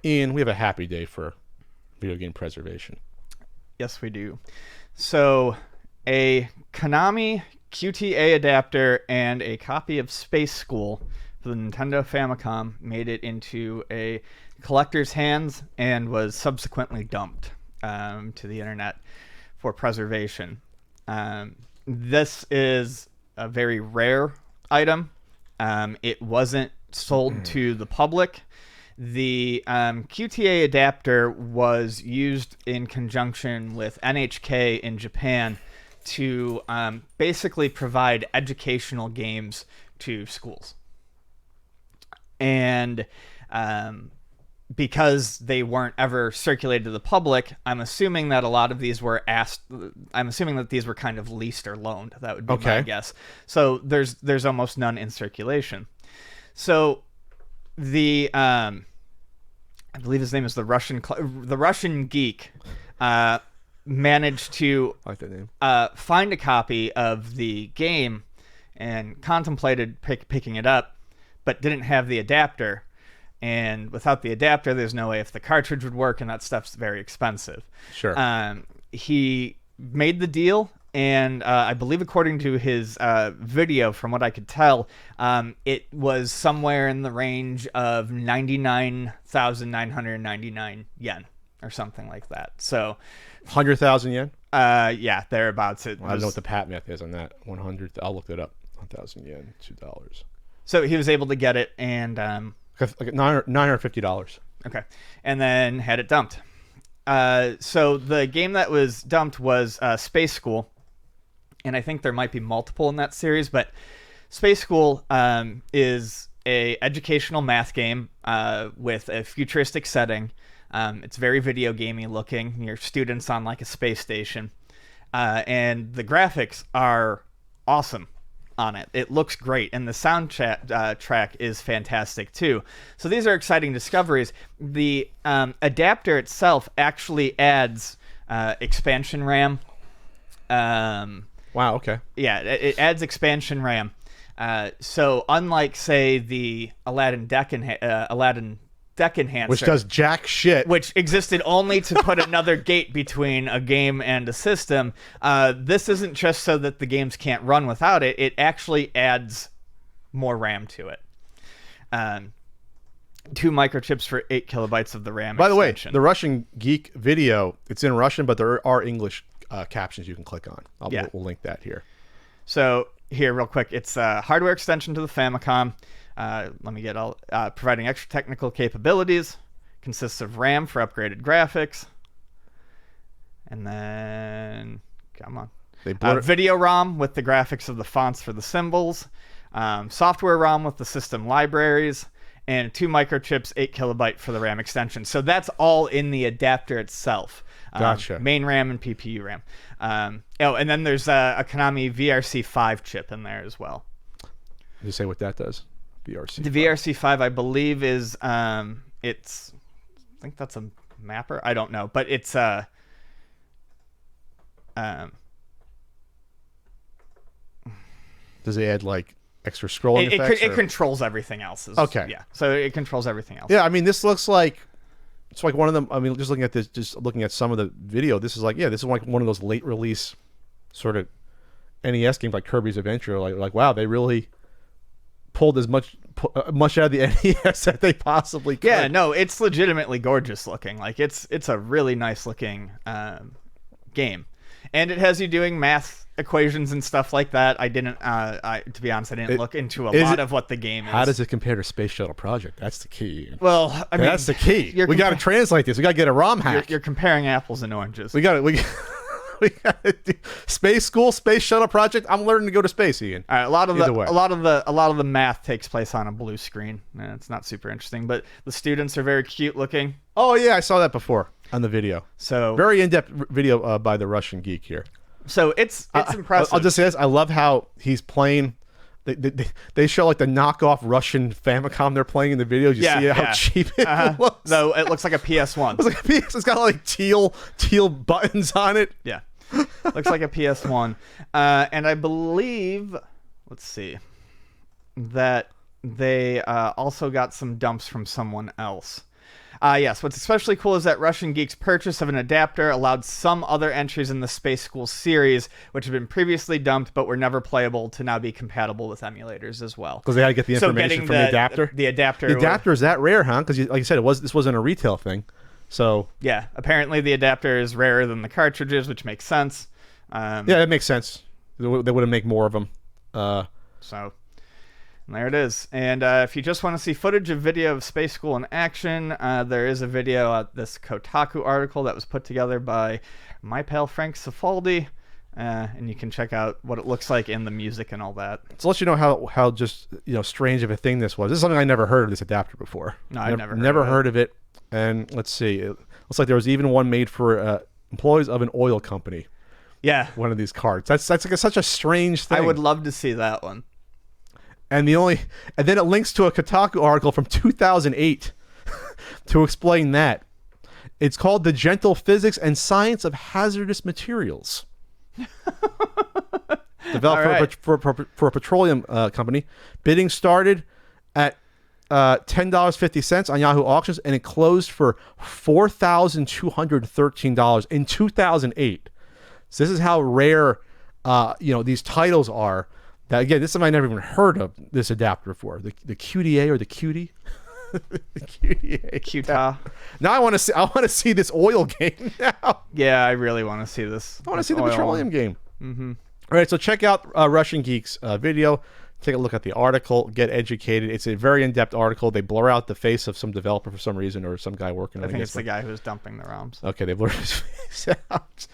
Speaker 1: Ian, we have a happy day for video game preservation.
Speaker 2: Yes, we do. So, a Konami QTA adapter and a copy of Space School for the Nintendo Famicom made it into a collector's hands and was subsequently dumped to the internet for preservation. This is a very rare item. It wasn't sold to the public. The QTA adapter was used in conjunction with NHK in Japan to basically provide educational games to schools. And because they weren't ever circulated to the public, I'm assuming that a lot of these were kind of leased or loaned. That would be my guess. So there's almost none in circulation. So I believe his name is the Russian geek managed to
Speaker 1: I like that name.
Speaker 2: find a copy of the game and contemplated picking it up, but didn't have the adapter. And without the adapter, there's no way if the cartridge would work, and that stuff's very expensive.
Speaker 1: Sure.
Speaker 2: He made the deal, and I believe according to his video, from what I could tell, it was somewhere in the range of 99,999 yen or something like that. So
Speaker 1: 100,000 yen?
Speaker 2: yeah, thereabouts.
Speaker 1: I don't know what the pat math is on that. 100. I'll look it up. 1,000 yen, $2.
Speaker 2: So he was able to get it, and
Speaker 1: Like $950.
Speaker 2: okay, and then had it dumped. So the game that was dumped was Space School, and I think there might be multiple in that series, but Space School is a educational math game with a futuristic setting. It's very video gamey looking. Your students on like a space station, and the graphics are awesome on it. It looks great, and the soundtrack track is fantastic too. So these are exciting discoveries. The adapter itself actually adds expansion RAM.
Speaker 1: Wow, okay.
Speaker 2: Yeah, it adds expansion RAM. So unlike, say, the Aladdin deck enhancer,
Speaker 1: Which does jack shit.
Speaker 2: which existed only to put another gate between a game and a system, this isn't just so that the games can't run without it. It actually adds more RAM to it. 2 microchips for 8 kilobytes of the RAM.
Speaker 1: By the way,
Speaker 2: expansion.
Speaker 1: the Russian Geek video, it's in Russian, but there are English captions you can click on. We'll link that here.
Speaker 2: So here, real quick, it's a hardware extension to the Famicom. Let me get all providing extra technical capabilities. Consists of RAM for upgraded graphics, and then come on, video ROM with the graphics of the fonts for the symbols, software ROM with the system libraries, and 2 microchips, 8 kilobyte for the RAM extension. So that's all in the adapter itself.
Speaker 1: Gotcha.
Speaker 2: Main RAM and PPU RAM. And then there's a Konami VRC5 chip in there as well.
Speaker 1: Did you say what that does? VRC.
Speaker 2: The VRC5, I believe, is it's. I think that's a mapper. I don't know, but it's
Speaker 1: Does it add like extra scrolling effects?
Speaker 2: It controls everything else.
Speaker 1: Okay.
Speaker 2: Yeah. So it controls everything else.
Speaker 1: Yeah, I mean, this looks like it's like one of them. I mean, just looking at this, just looking at some of the video, this is like like one of those late release sort of NES games like Kirby's Adventure. Like wow, they really pulled as much out of the NES that they possibly could.
Speaker 2: Yeah, no, it's legitimately gorgeous looking. Like it's a really nice looking game, and it has you doing math equations and stuff like that. I didn't, to be honest, I didn't look into a lot of what the game is.
Speaker 1: How does it compare to Space Shuttle Project? That's the key.
Speaker 2: Well, I mean,
Speaker 1: that's the key. We got to translate this. We got to get a ROM hack.
Speaker 2: You're comparing apples and oranges.
Speaker 1: We got to. We got to do Space School, Space Shuttle Project. I'm learning to go to space, Ian.
Speaker 2: All right, a lot of the math takes place on a blue screen. It's not super interesting, but the students are very cute looking.
Speaker 1: Oh yeah, I saw that before on the video.
Speaker 2: So
Speaker 1: very in-depth video by the Russian Geek here.
Speaker 2: So it's impressive.
Speaker 1: I'll just say this: I love how he's playing. They show like the knockoff Russian Famicom they're playing in the video. You see how cheap it looks.
Speaker 2: Though it looks like a PS1.
Speaker 1: It's got like teal buttons on it.
Speaker 2: Yeah, looks like a PS1. And I believe, let's see, that they also got some dumps from someone else. Yes, what's especially cool is that Russian Geek's purchase of an adapter allowed some other entries in the Space School series, which had been previously dumped but were never playable, to now be compatible with emulators as well.
Speaker 1: Because they had to get the information from the adapter?
Speaker 2: The
Speaker 1: adapter is that rare, huh? Because like you said, this wasn't a retail thing. So
Speaker 2: yeah, apparently the adapter is rarer than the cartridges, which makes sense.
Speaker 1: Yeah, that makes sense. They would have made more of them.
Speaker 2: So... And there it is. And if you just want to see footage of video of Space School in action, there is a video, this Kotaku article that was put together by my pal Frank Cifaldi, and you can check out what it looks like in the music and all that.
Speaker 1: To let you know how just strange of a thing this was. This is something I never heard of this adapter before.
Speaker 2: No, I've
Speaker 1: never heard of it. And let's see, it looks like there was even one made for employees of an oil company.
Speaker 2: Yeah,
Speaker 1: one of these cards. That's like such a strange thing.
Speaker 2: I would love to see that one.
Speaker 1: And then it links to a Kotaku article from 2008 to explain that. It's called The Gentle Physics and Science of Hazardous Materials. Developed for a petroleum company. Bidding started at $10.50 on Yahoo Auctions, and it closed for $4,213 in 2008. So this is how rare, these titles are. That, again, this is something I never even heard of this adapter before. The QDA or the QD. The QDA.
Speaker 2: Qta.
Speaker 1: Now I want to see this oil game now.
Speaker 2: Yeah, I really want to see this.
Speaker 1: I want to see the petroleum game.
Speaker 2: Mm-hmm.
Speaker 1: All right, so check out Russian Geek's video. Take a look at the article. Get educated. It's a very in-depth article. They blur out the face of some developer for some reason, or some guy working on it.
Speaker 2: I think it's the guy who's dumping the ROMs.
Speaker 1: Okay, they blurred his face out.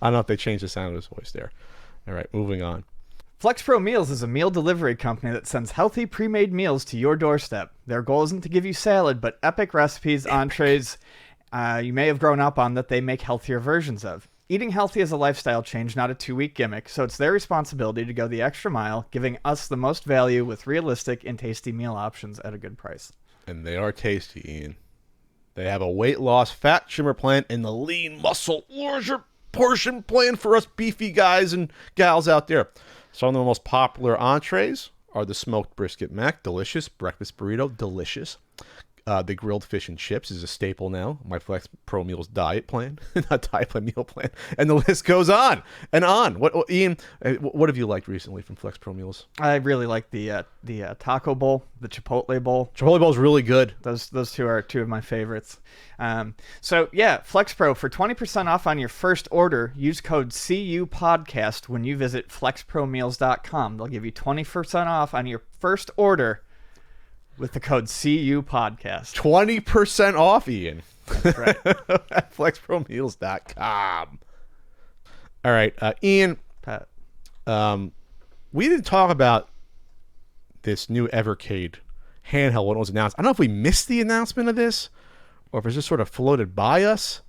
Speaker 1: I don't know if they changed the sound of his voice there. All right, moving on.
Speaker 2: FlexPro Meals is a meal delivery company that sends healthy pre-made meals to your doorstep. Their goal isn't to give you salad, but epic recipes, entrees you may have grown up on that they make healthier versions of. Eating healthy is a lifestyle change, not a 2-week gimmick, so it's their responsibility to go the extra mile, giving us the most value with realistic and tasty meal options at a good price.
Speaker 1: And they are tasty, Ian. They have a weight loss fat trimmer plan and the lean muscle larger portion plan for us beefy guys and gals out there. Some of the most popular entrees are the smoked brisket mac, delicious. Breakfast burrito, delicious. The grilled fish and chips is a staple now. My Flex Pro Meals diet plan, not diet plan, meal plan, and the list goes on and on. Ian? What have you liked recently from Flex Pro Meals?
Speaker 2: I really like the taco bowl, the Chipotle bowl.
Speaker 1: Chipotle bowl is really good.
Speaker 2: Those two are two of my favorites. So yeah, FlexPro for 20% off on your first order. Use code CUPodcast when you visit flexpromeals.com. They'll give you 20% off on your first order. With the code CUPodcast.
Speaker 1: 20% off, Ian.
Speaker 2: That's right.
Speaker 1: At flexpromeals.com. All right, Ian.
Speaker 2: Pat.
Speaker 1: We didn't talk about this new Evercade handheld when it was announced. I don't know if we missed the announcement of this or if it just sort of floated by us.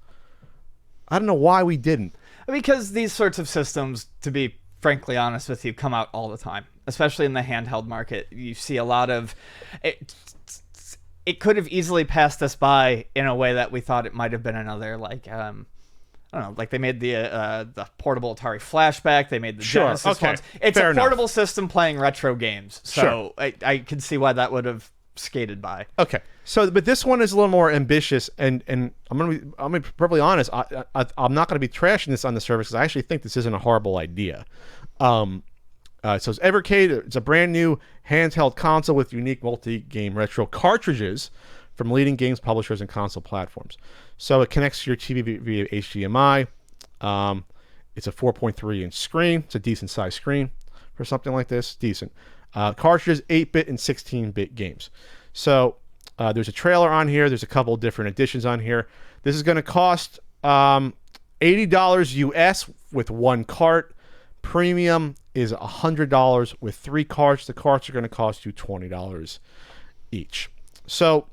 Speaker 1: I don't know why we didn't.
Speaker 2: Because these sorts of systems, to be frankly honest with you, come out all the time. Especially in the handheld market, you see a lot of it. It could have easily passed us by in a way that we thought it might have been another, like I don't know, like they made the portable Atari Flashback. They made the Genesis ones. It's a portable system playing retro games, so I can see why that would have skated by. Okay,
Speaker 1: so but this one is a little more ambitious, and I'm gonna be perfectly honest. I'm not gonna be trashing this on the service because I actually think this isn't a horrible idea. So it's Evercade. It's a brand new handheld console with unique multi-game retro cartridges from leading games publishers and console platforms. So it connects to your TV via HDMI. It's a 4.3-inch screen. It's a decent-sized screen for something like this. Decent. Cartridges, 8-bit and 16-bit games. So there's a trailer on here. There's a couple different editions on here. This is going to cost $80 US with one cart. Premium is $100 with 3 carts. The carts are going to cost you $20 each. So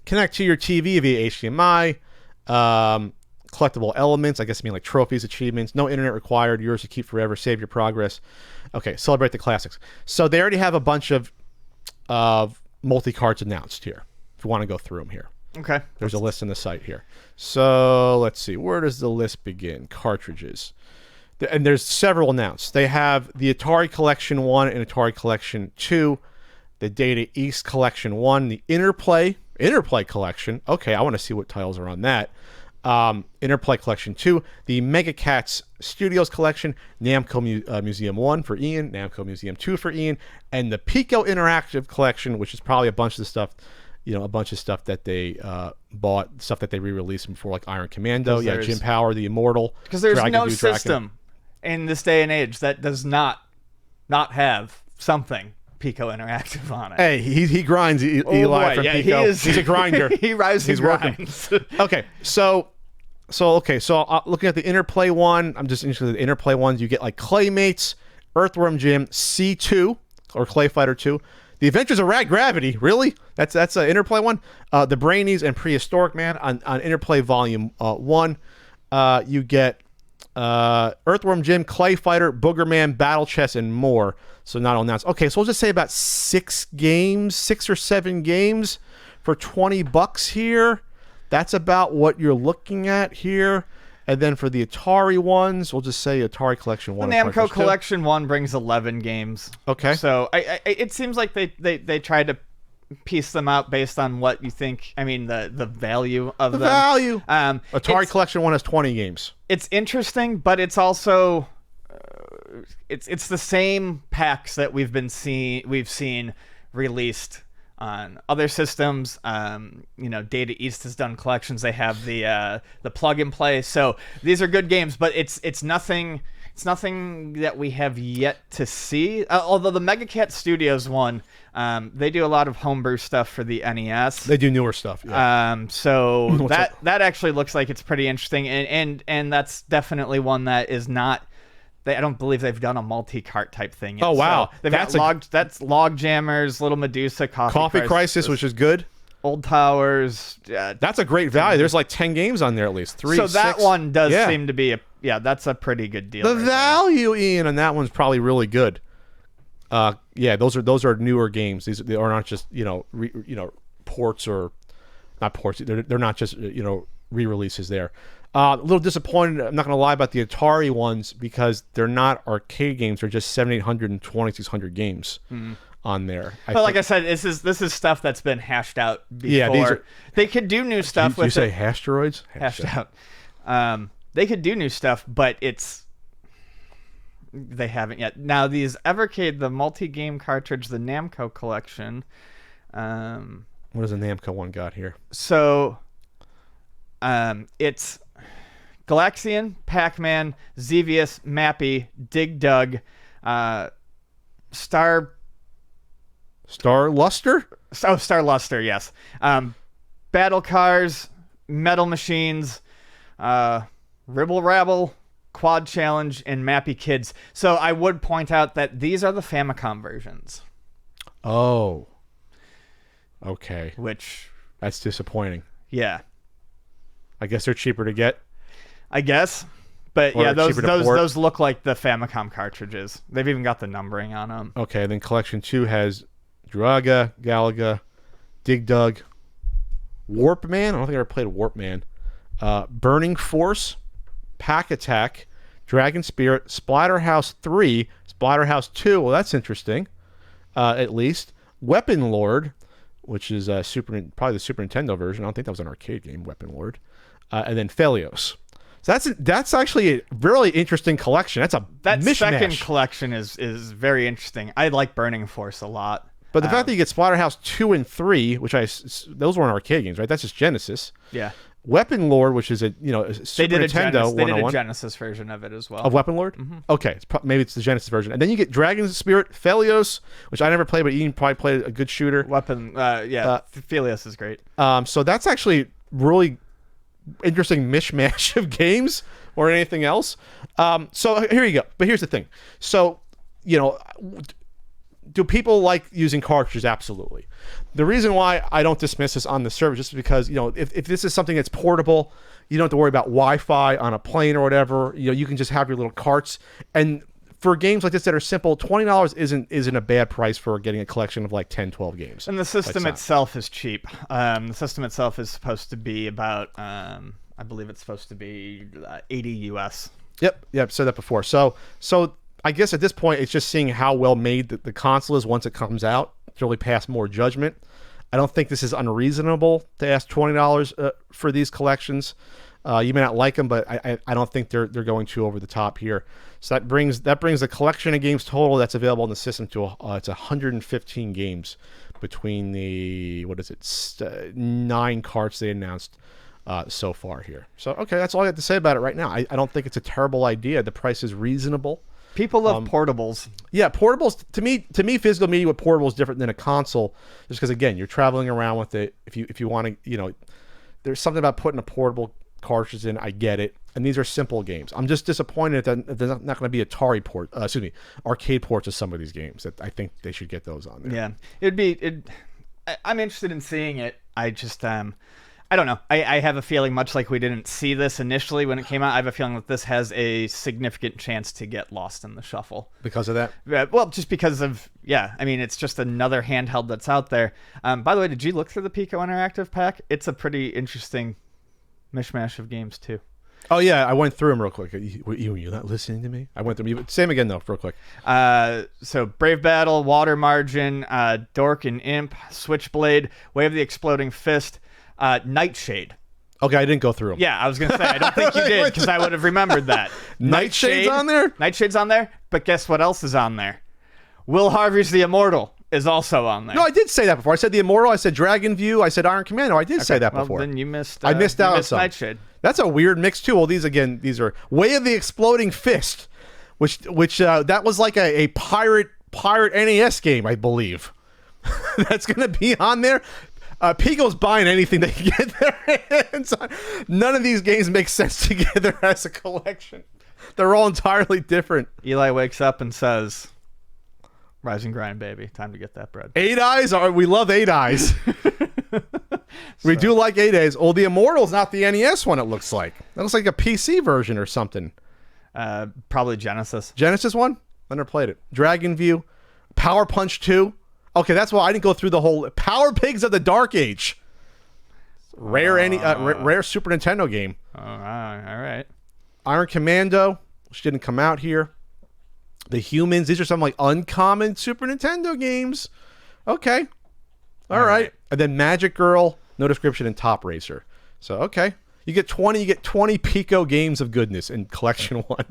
Speaker 1: connect to your TV via HDMI. Collectible elements, I guess I mean like trophies, achievements. No internet required. Yours to keep forever. Save your progress. Okay, celebrate the classics. So they already have a bunch of multi-carts announced here. If you want to go through them here.
Speaker 2: Okay.
Speaker 1: There's a list on the site here. So let's see. Where does the list begin? Cartridges. And there's several announced. They have the Atari Collection 1 and Atari Collection 2, the Data East Collection 1, the Interplay Collection. Okay, I want to see what titles are on that. Interplay Collection 2, the Mega Cats Studios Collection, Namco Museum 1 for Ian, Namco Museum 2 for Ian, and the Pico Interactive Collection, which is probably a bunch of stuff that they bought, stuff that they re-released before, like Iron Commando, Jim Power, the Immortal.
Speaker 2: Because there's no system in this day and age that does not have something Pico Interactive on it.
Speaker 1: Hey, he grinds Eli from Pico. He's a grinder.
Speaker 2: He rises. He's
Speaker 1: grinds. Okay, so looking at the Interplay one, I'm just interested in the Interplay ones. You get like Claymates, Earthworm Jim, C2 or Clay Fighter 2. The Adventures of Rad Gravity, really? That's an Interplay one. The Brainies and Prehistoric Man on Interplay Volume 1. You get Earthworm Jim, Clay Fighter, Boogerman, Battle Chess, and more. So not all announced. Okay, so we'll just say about 6 or 7 games for $20 here. That's about what you're looking at here. And then for the Atari ones, we'll just say Atari Collection 1.
Speaker 2: The Namco Collection 1 brings 11 games.
Speaker 1: Okay.
Speaker 2: So it seems like they tried to piece them out based on what you think. I mean, the value of them.
Speaker 1: Value. Atari Collection 1 has 20 games.
Speaker 2: It's interesting, but it's also it's the same packs that we've seen released on other systems. Data East has done collections. They have the plug and play. So these are good games, but it's nothing. It's nothing that we have yet to see. Although the Mega Cat Studios one, they do a lot of homebrew stuff for the NES.
Speaker 1: They do newer stuff. Yeah.
Speaker 2: So that actually looks like it's pretty interesting, and that's definitely one that is not. I don't believe they've done a multi-cart type thing yet.
Speaker 1: Oh wow,
Speaker 2: so that's Log Jammers, Little Medusa, Coffee
Speaker 1: Crisis, which is good.
Speaker 2: Old Towers.
Speaker 1: That's a great value. There's like 10 games on there at least. 3,
Speaker 2: So
Speaker 1: 6.
Speaker 2: that one does seem to be that's a pretty good deal.
Speaker 1: The value, Ian, on that one's probably really good. Those are newer games. They are not just ports or not ports. They're not just re-releases there. A little disappointed. I'm not going to lie about the Atari ones because they're not arcade games. They're just 7,800 and 2,600 games on there.
Speaker 2: But like I said, this is stuff that's been hashed out before.
Speaker 1: Yeah,
Speaker 2: they could do new stuff with
Speaker 1: you say hashtroids?
Speaker 2: Hashed out. They could do new stuff, but they haven't yet. Now these Evercade, the multi-game cartridge, the Namco collection.
Speaker 1: What does the Namco one got here?
Speaker 2: So, it's Galaxian, Pac-Man, Xevious, Mappy, Dig Dug, Star
Speaker 1: Luster?
Speaker 2: Oh, Star Luster, yes. Battle Cars, Metal Machines, Ribble Rabble, Quad Challenge, and Mappy Kids. So I would point out that these are the Famicom versions.
Speaker 1: Oh. Okay.
Speaker 2: Which...
Speaker 1: That's disappointing.
Speaker 2: Yeah.
Speaker 1: I guess they're cheaper to get.
Speaker 2: I guess. But
Speaker 1: or
Speaker 2: yeah, those look like the Famicom cartridges. They've even got the numbering on them.
Speaker 1: Okay, then Collection 2 has Druaga, Galaga, Dig Dug, Warp Man. I don't think I ever played Warp Man. Burning Force, Pack Attack, Dragon Spirit, Splatterhouse 3, Splatterhouse 2. Well, that's interesting. At least. Weapon Lord, which is probably the Super Nintendo version. I don't think that was an arcade game, Weapon Lord. And then Phelios. So that's actually a really interesting collection. That mishmash.
Speaker 2: Second collection is very interesting. I like Burning Force a lot.
Speaker 1: But the fact that you get Splatterhouse 2 and 3, which those weren't arcade games, right? That's just Genesis.
Speaker 2: Yeah.
Speaker 1: Weapon Lord, which is a Super Nintendo.
Speaker 2: They did a Genesis version of it as well.
Speaker 1: Of Weapon Lord? Mm-hmm. Okay, maybe it's the Genesis version. And then you get Dragon Spirit, Phelios, which I never played, but Ian probably played a good shooter.
Speaker 2: Phelios is great.
Speaker 1: So that's actually really interesting mishmash of games or anything else. So here you go. But here's the thing. So, do people like using cartridges? Absolutely. The reason why I don't dismiss this on the server just because, if this is something that's portable, you don't have to worry about Wi-Fi on a plane or whatever. You can just have your little carts. And for games like this that are simple, $20 isn't a bad price for getting a collection of like 10, 12 games.
Speaker 2: And the system itself is cheap. The system itself is supposed to be about, I believe it's supposed to be 80 US. Yep,
Speaker 1: said that before. So I guess at this point, it's just seeing how well made the console is once it comes out to really pass more judgment. I don't think this is unreasonable to ask $20 for these collections. You may not like them, but I don't think they're going too over the top here. So that brings the collection of games total that's available in the system to it's 115 games between the 9 carts they announced so far here. So okay, that's all I have to say about it right now. I don't think it's a terrible idea. The price is reasonable.
Speaker 2: People love portables.
Speaker 1: Yeah, portables to me, physical media with portable is different than a console, just because again, you're traveling around with it. If you want to, there's something about putting a portable cartridge in. I get it, and these are simple games. I'm just disappointed that there's not going to be arcade ports of some of these games. That I think they should get those on there.
Speaker 2: Yeah, I'm interested in seeing it. I just I don't know. I have a feeling, much like we didn't see this initially when it came out, I have a feeling that this has a significant chance to get lost in the shuffle.
Speaker 1: Because of that?
Speaker 2: Well, just because of, I mean, it's just another handheld that's out there. By the way, did you look through the Pico Interactive Pack? It's a pretty interesting mishmash of games, too.
Speaker 1: Oh, yeah, I went through them real quick. You're not listening to me? I went through them. Same again, though, real quick.
Speaker 2: So Brave Battle, Water Margin, Dork and Imp, Switchblade, Way of the Exploding Fist, Nightshade.
Speaker 1: Okay, I didn't go through them.
Speaker 2: Yeah, I was going to say, I don't think you did, because I would have remembered that.
Speaker 1: Nightshade's on there?
Speaker 2: Nightshade's on there, but guess what else is on there? Will Harvey's The Immortal is also on there.
Speaker 1: No, I did say that before. I said The Immortal, I said Dragon View, I said Iron Commando. I did say that before.
Speaker 2: Then you missed.
Speaker 1: I missed out on some.
Speaker 2: Nightshade.
Speaker 1: That's a weird mix too. Well, these are Way of the Exploding Fist, which that was like a pirate NES game, I believe. That's gonna be on there. Pico's buying anything they can get their hands on. None of these games make sense together as a collection. They're all entirely different.
Speaker 2: Eli wakes up and says, "Rise and grind, baby. Time to get that bread."
Speaker 1: 8 Eyes we love 8 Eyes. We do like 8 Eyes. Oh, the Immortal's not the NES one, it looks like. That looks like a PC version or something.
Speaker 2: Probably Genesis.
Speaker 1: Genesis one? I never played it. Dragon View. Power Punch 2. Okay, that's why I didn't go through the whole Power Pigs of the Dark Age. Rare Super Nintendo game.
Speaker 2: All right.
Speaker 1: Iron Commando, which didn't come out here. The Humans. These are some like uncommon Super Nintendo games. Okay. All right. And then Magic Girl, no description, and Top Racer. So okay. You get 20 Pico games of goodness in collection one.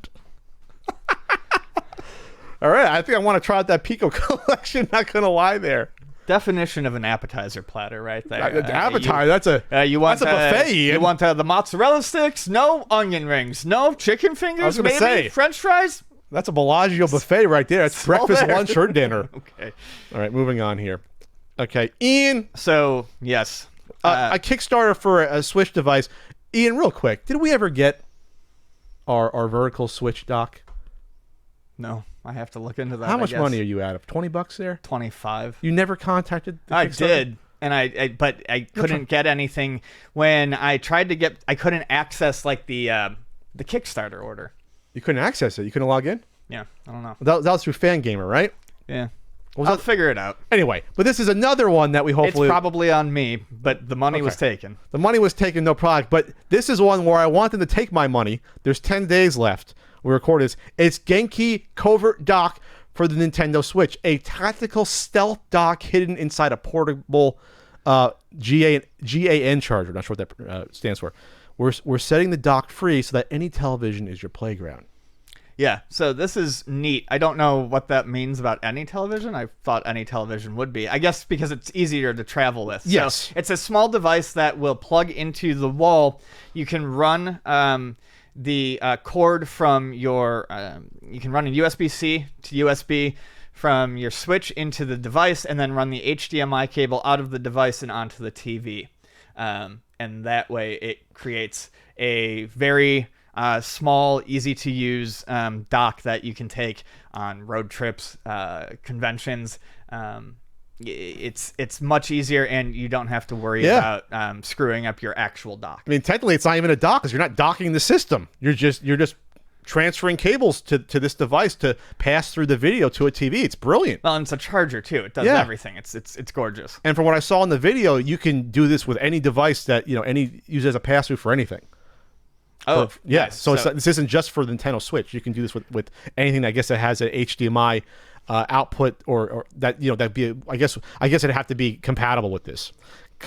Speaker 1: All right, I think I want to try out that Pico collection. Not gonna lie, there.
Speaker 2: Definition of an appetizer platter, right there.
Speaker 1: Appetizer. That's a buffet.
Speaker 2: You want the mozzarella sticks? No onion rings. No chicken fingers.
Speaker 1: I was gonna
Speaker 2: maybe
Speaker 1: say
Speaker 2: French fries.
Speaker 1: That's a Bellagio buffet right there. It's breakfast, lunch, or dinner.
Speaker 2: Okay.
Speaker 1: All right, moving on here. Okay, Ian.
Speaker 2: So yes,
Speaker 1: a Kickstarter for a Switch device. Ian, real quick, did we ever get our vertical Switch dock?
Speaker 2: No. I have to look into that.
Speaker 1: How much money are you out of? $20 there?
Speaker 2: 25.
Speaker 1: You never contacted the
Speaker 2: I
Speaker 1: Kickstarter?
Speaker 2: did, and but I couldn't get anything when I tried to get. I couldn't access like the Kickstarter order.
Speaker 1: You couldn't access it. You couldn't log in.
Speaker 2: Yeah, I don't know.
Speaker 1: That was through Fangamer, right?
Speaker 2: Yeah. I'll figure it out.
Speaker 1: Anyway, but this is another one that we hopefully...
Speaker 2: It's probably on me, but the money was taken.
Speaker 1: The money was taken, no product. But this is one where I want them to take my money. There's 10 days left. We record this. It's Genki Covert dock for the Nintendo Switch. A tactical stealth dock hidden inside a portable GAN charger. Not sure what that stands for. We're setting the dock free so that any television is your playground.
Speaker 2: Yeah, so this is neat. I don't know what that means about any television. I thought any television would be. I guess because it's easier to travel with.
Speaker 1: Yes.
Speaker 2: So it's a small device that will plug into the wall. You can run the cord from your... you can run a USB-C to USB from your Switch into the device and then run the HDMI cable out of the device and onto the TV. And that way it creates a very... small, easy-to-use dock that you can take on road trips, conventions. It's much easier, and you don't have to worry about screwing up your actual dock.
Speaker 1: I mean, technically, it's not even a dock because you're not docking the system. You're just transferring cables to this device to pass through the video to a TV. It's brilliant.
Speaker 2: Well, and it's a charger too. It does everything. It's gorgeous.
Speaker 1: And from what I saw in the video, you can do this with any device that use as a pass through for anything.
Speaker 2: Oh,
Speaker 1: yeah.
Speaker 2: Nice.
Speaker 1: So this isn't just for the Nintendo Switch. You can do this with anything. I guess that has an HDMI output or that that'd be. I guess it'd have to be compatible with this,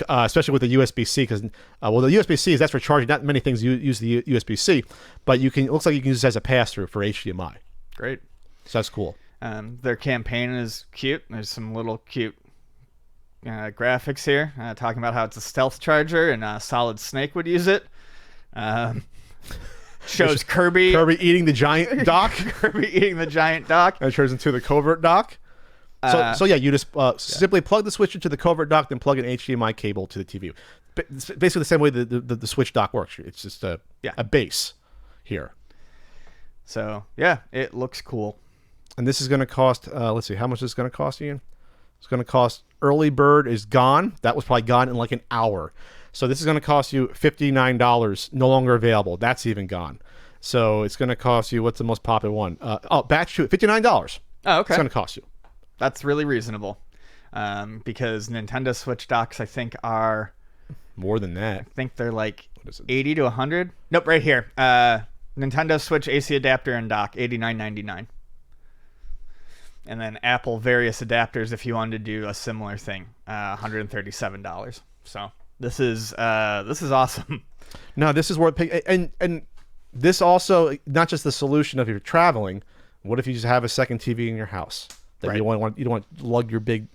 Speaker 1: especially with the USB-C because the USB-C that's for charging. Not many things use the USB-C, but it looks like you can use this as a pass through for HDMI.
Speaker 2: Great.
Speaker 1: So that's cool.
Speaker 2: Their campaign is cute. There's some little cute graphics here talking about how it's a stealth charger and Solid Snake would use it. Shows Kirby
Speaker 1: eating the giant dock.
Speaker 2: Kirby eating the giant dock.
Speaker 1: And it turns into the Covert dock. So you just simply plug the Switch into the Covert dock, then plug an HDMI cable to the TV. It's basically the same way the Switch dock works. It's just a base here.
Speaker 2: So yeah, it looks cool.
Speaker 1: And this is going to cost. Let's see, how much is this going to cost, Ian? It's going to cost. Early bird is gone. That was probably gone in like an hour. So this is going to cost you $59, no longer available. That's even gone. So it's going to cost you, what's the most popular one? Batch 2, $59.
Speaker 2: Oh, okay.
Speaker 1: It's going to cost you.
Speaker 2: That's really reasonable. Because Nintendo Switch docks, I think, are...
Speaker 1: More than that.
Speaker 2: I think they're like
Speaker 1: What is it?
Speaker 2: 80 to 100. Nope, right here. Nintendo Switch AC adapter and dock, $89.99. And then Apple various adapters if you wanted to do a similar thing, $137. So this is awesome.
Speaker 1: No, this is worth paying. And this also, not just the solution of if you're traveling. What if you just have a second TV in your house that you don't want to lug your big,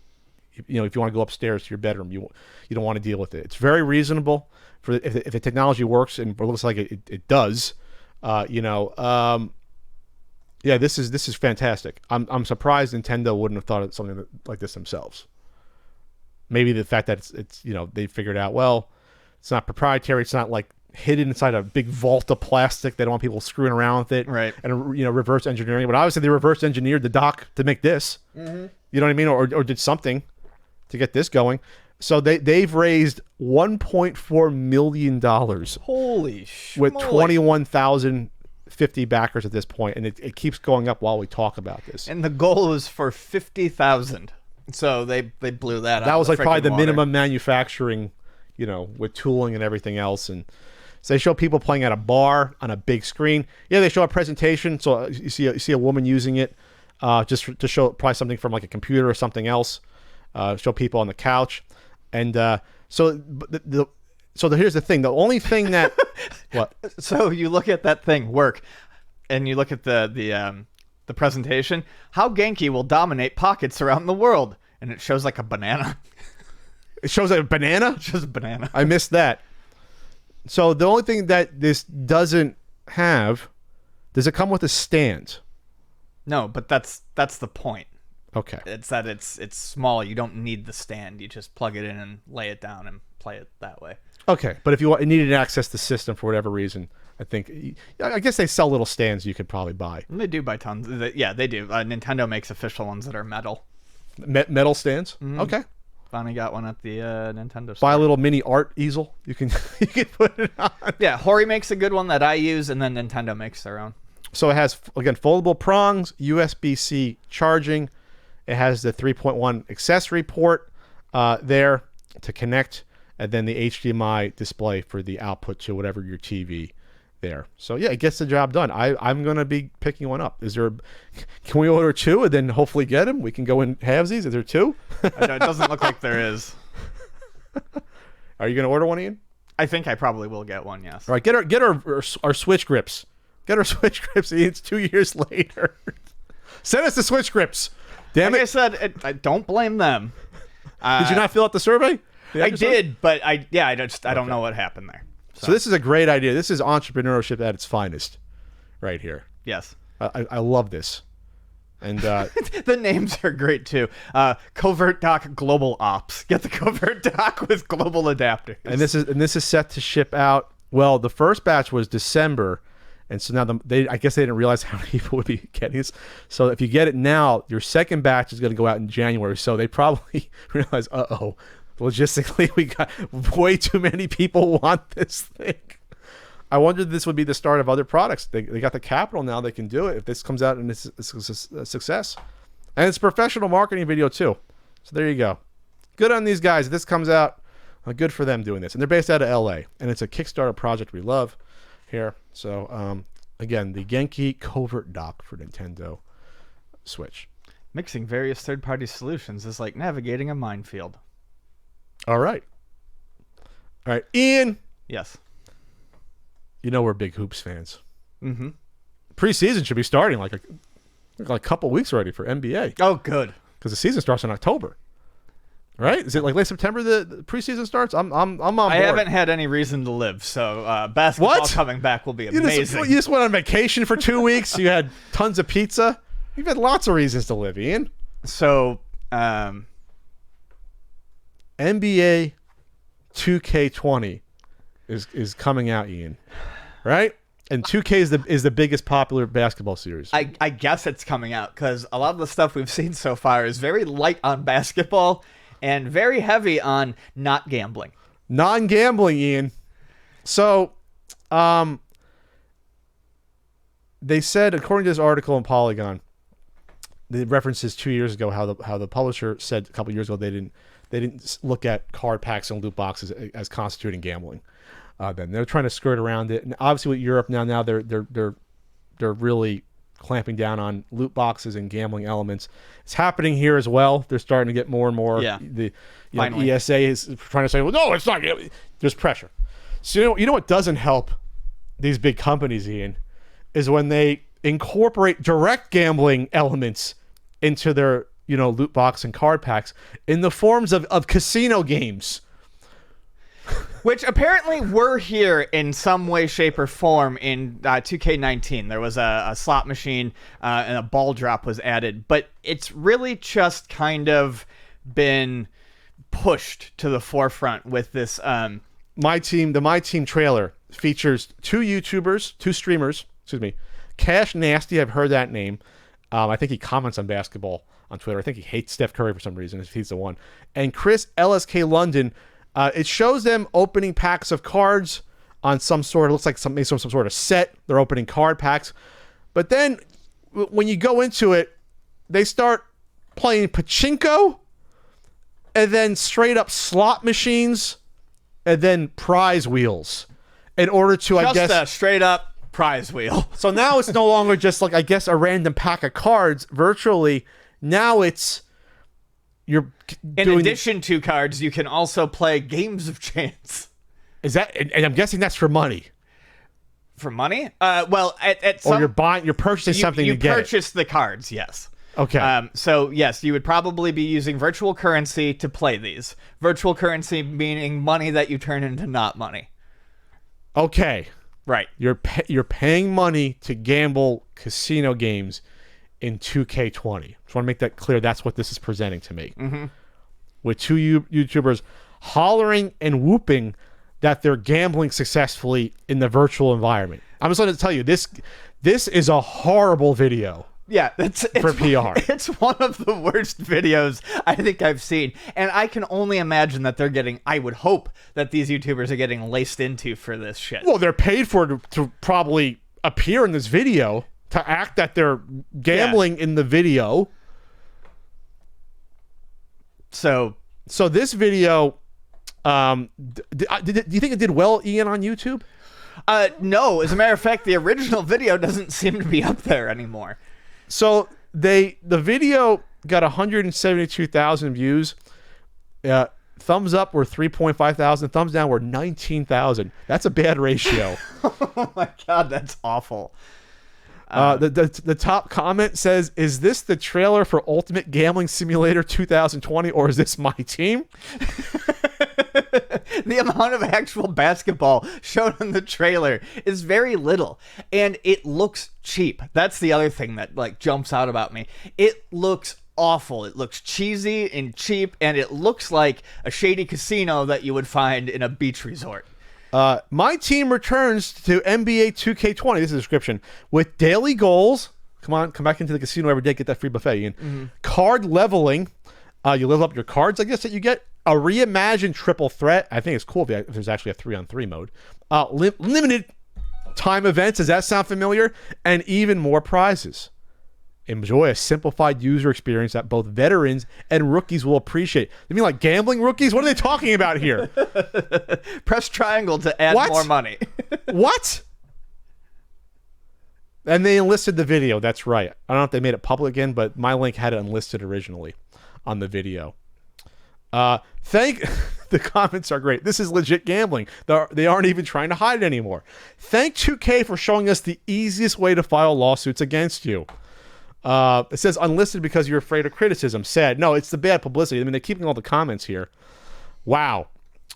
Speaker 1: if you want to go upstairs to your bedroom, you don't want to deal with it. It's very reasonable for if the technology works, and it looks like it does. Yeah, this is fantastic. I'm surprised Nintendo wouldn't have thought of something like this themselves. Maybe the fact that it's they figured out, well, it's not proprietary. It's not like hidden inside a big vault of plastic. They don't want people screwing around with it,
Speaker 2: right?
Speaker 1: And reverse engineering. But obviously they reverse engineered the dock to make this. Mm-hmm. You know what I mean? Or did something to get this going. So they've raised $1.4 million.
Speaker 2: Holy shit!
Speaker 1: With 21,050 backers at this point, and it keeps going up while we talk about this.
Speaker 2: And the goal was for 50,000. So they blew that out.
Speaker 1: That was like probably the
Speaker 2: water.
Speaker 1: minimum manufacturing, with tooling and everything else. And so they show people playing at a bar on a big screen. Yeah, they show a presentation. So you see a woman using it just to show probably something from like a computer or something else. Show people on the couch. And so here's the thing. The only thing that what?
Speaker 2: So you look at that thing work, and you look at the presentation. How Genki will dominate pockets around the world, and it shows like a banana.
Speaker 1: It shows a banana.
Speaker 2: It shows a banana.
Speaker 1: I missed that. So the only thing that this doesn't have, does it come with a stand?
Speaker 2: No, but that's the point.
Speaker 1: Okay.
Speaker 2: It's that it's small. You don't need the stand. You just plug it in and lay it down and play it that way.
Speaker 1: Okay, but if you needed to access the system for whatever reason, I guess they sell little stands you could probably buy.
Speaker 2: And they do buy tons. Yeah, they do. Nintendo makes official ones that are metal.
Speaker 1: Metal stands?
Speaker 2: Mm-hmm.
Speaker 1: Okay.
Speaker 2: Finally got one at the Nintendo store.
Speaker 1: Buy a little mini art easel. You can put it on.
Speaker 2: Yeah, Hori makes a good one that I use, and then Nintendo makes their own.
Speaker 1: So it has, again, foldable prongs, USB-C charging. It has the 3.1 accessory port there to connect, and then the HDMI display for the output to whatever your TV there. So yeah, it gets the job done. I'm going to be picking one up. Can we order two and then hopefully get them? We can go in halvesies. Is there two?
Speaker 2: It doesn't look like there is.
Speaker 1: Are you going to order one, Ian?
Speaker 2: I think I probably will get one, yes.
Speaker 1: All right, get our Switch grips. Get our Switch grips, Ian. It's 2 years later. Send us the Switch grips. Damn
Speaker 2: like
Speaker 1: it.
Speaker 2: I said, I don't blame them.
Speaker 1: Did you not fill out the survey?
Speaker 2: I did, but I don't know what happened there.
Speaker 1: So this is a great idea. This is entrepreneurship at its finest right here.
Speaker 2: Yes.
Speaker 1: I love this. And
Speaker 2: the names are great too. Covert Dock Global Ops. Get the Covert Dock with global adapters.
Speaker 1: And this is set to ship out. Well, the first batch was December. And so now I guess they didn't realize how many people would be getting this. So if you get it now, your second batch is going to go out in January. So they probably realize, logistically, we got way too many people want this thing. I wondered if this would be the start of other products. They got the capital now. They can do it. If this comes out and it's a success. And it's a professional marketing video too. So there you go. Good on these guys. If this comes out, good for them doing this. And they're based out of LA. And it's a Kickstarter project we love here. So again, the Genki Covert dock for Nintendo Switch.
Speaker 2: Mixing various third-party solutions is like navigating a minefield.
Speaker 1: All right, Ian.
Speaker 2: Yes.
Speaker 1: We're big hoops fans.
Speaker 2: Mm-hmm.
Speaker 1: Preseason should be starting like a couple weeks already for NBA.
Speaker 2: Oh, good.
Speaker 1: Because the season starts in October. Right? Is it like late September the preseason starts? I'm on board.
Speaker 2: I haven't had any reason to live, so basketball coming back will be amazing.
Speaker 1: You just went on vacation for 2 weeks. You had tons of pizza. You've had lots of reasons to live, Ian.
Speaker 2: So,
Speaker 1: NBA 2K20 is coming out, Ian. Right? And 2K is the biggest popular basketball series.
Speaker 2: I guess it's coming out because a lot of the stuff we've seen so far is very light on basketball and very heavy on not gambling.
Speaker 1: Non-gambling, Ian. So, they said, according to this article in Polygon, the references 2 years ago how the publisher said a couple years ago they didn't look at card packs and loot boxes as constituting gambling. Then they're trying to skirt around it, and obviously with Europe now they're really clamping down on loot boxes and gambling elements. It's happening here as well. They're starting to get more and more.
Speaker 2: Yeah.
Speaker 1: ESA is trying to say, well, no, it's not. There's pressure. So you know what doesn't help these big companies, Ian, is when they incorporate direct gambling elements into their loot box and card packs in the forms of casino games.
Speaker 2: Which apparently were here in some way, shape, or form in 2K19. There was a slot machine and a ball drop was added. But it's really just kind of been pushed to the forefront with this. The
Speaker 1: MyTeam trailer features two streamers, Cash Nasty, I've heard that name. I think he comments on basketball on Twitter. I think he hates Steph Curry for some reason, if he's the one. And Chris LSK London. It shows them opening packs of cards on some sort. It looks like some sort of set. They're opening card packs. But then when you go into it, they start playing pachinko and then straight up slot machines and then prize wheels in order to,
Speaker 2: just a straight up prize wheel.
Speaker 1: So now it's no longer just like, I guess, a random pack of cards virtually. Now it's in
Speaker 2: addition to cards, you can also play games of chance.
Speaker 1: Is that? And I'm guessing that's for money.
Speaker 2: For money? Well, at some,
Speaker 1: or you're purchasing something.
Speaker 2: You
Speaker 1: to get
Speaker 2: purchase the cards, yes.
Speaker 1: Okay.
Speaker 2: So yes, you would probably be using virtual currency to play these. Virtual currency meaning money that you turn into not money.
Speaker 1: Okay.
Speaker 2: Right.
Speaker 1: You're paying money to gamble casino games in 2K20. Just want to make that clear. That's what this is presenting to me.
Speaker 2: Mm-hmm.
Speaker 1: With two YouTubers hollering and whooping that they're gambling successfully in the virtual environment. I'm just going to tell you, this is a horrible video.
Speaker 2: Yeah, it's
Speaker 1: for PR.
Speaker 2: It's one of the worst videos I think I've seen. And I can only imagine that I would hope that these YouTubers are getting laced into for this shit.
Speaker 1: Well, they're paid for to probably appear in this video, to act that they're gambling in the video.
Speaker 2: So
Speaker 1: this video, do you think it did well, Ian, on YouTube?
Speaker 2: No. As a matter of fact, the original video doesn't seem to be up there anymore.
Speaker 1: So the video got 172,000 views. Thumbs up were 3.5 thousand. Thumbs down were 19,000. That's a bad ratio.
Speaker 2: Oh my God, that's awful.
Speaker 1: The top comment says, "Is this the trailer for Ultimate Gambling Simulator 2020, or is this MyTeam?"
Speaker 2: The amount of actual basketball shown in the trailer is very little, and it looks cheap. That's the other thing that jumps out about me. It looks awful. It looks cheesy and cheap, and it looks like a shady casino that you would find in a beach resort.
Speaker 1: MyTeam returns to NBA 2K20. This is the description. With daily goals. Come back into the casino every day. Get that free buffet, Ian. Mm-hmm. Card leveling. You level up your cards, I guess, that you get. A reimagined triple threat. I think it's cool if there's actually a 3-on-3 mode. Limited time events. Does that sound familiar? And even more prizes. Enjoy a simplified user experience that both veterans and rookies will appreciate. You mean like gambling rookies? What are they talking about here?
Speaker 2: Press triangle to add more money.
Speaker 1: What? And they enlisted the video. That's right. I don't know if they made it public again, but my link had it unlisted originally on the video. The comments are great. This is legit gambling. They aren't even trying to hide it anymore. Thank 2K for showing us the easiest way to file lawsuits against you. It says unlisted because you're afraid of criticism. Sad. No, it's the bad publicity. I mean, they're keeping all the comments here. Wow.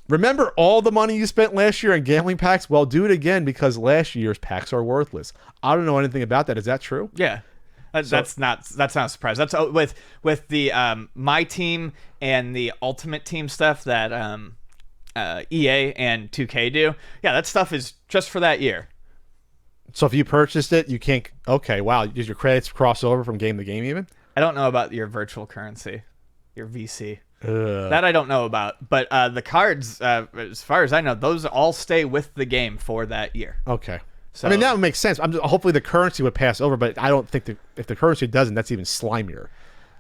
Speaker 1: Remember all the money you spent last year on gambling packs? Well, do it again because last year's packs are worthless. I don't know anything about that. Is that true?
Speaker 2: Yeah. That's not a surprise. That's with the MyTeam and the Ultimate Team stuff that EA and 2K do. Yeah, that stuff is just for that year.
Speaker 1: So if you purchased it, you can't. Okay, wow. Does your credits cross over from game to game even?
Speaker 2: I don't know about your virtual currency, your VC. That I don't know about. But the cards, as far as I know, those all stay with the game for that year.
Speaker 1: Okay.
Speaker 2: So,
Speaker 1: I mean, that would make sense. Hopefully the currency would pass over, but I don't think if the currency doesn't, that's even slimier.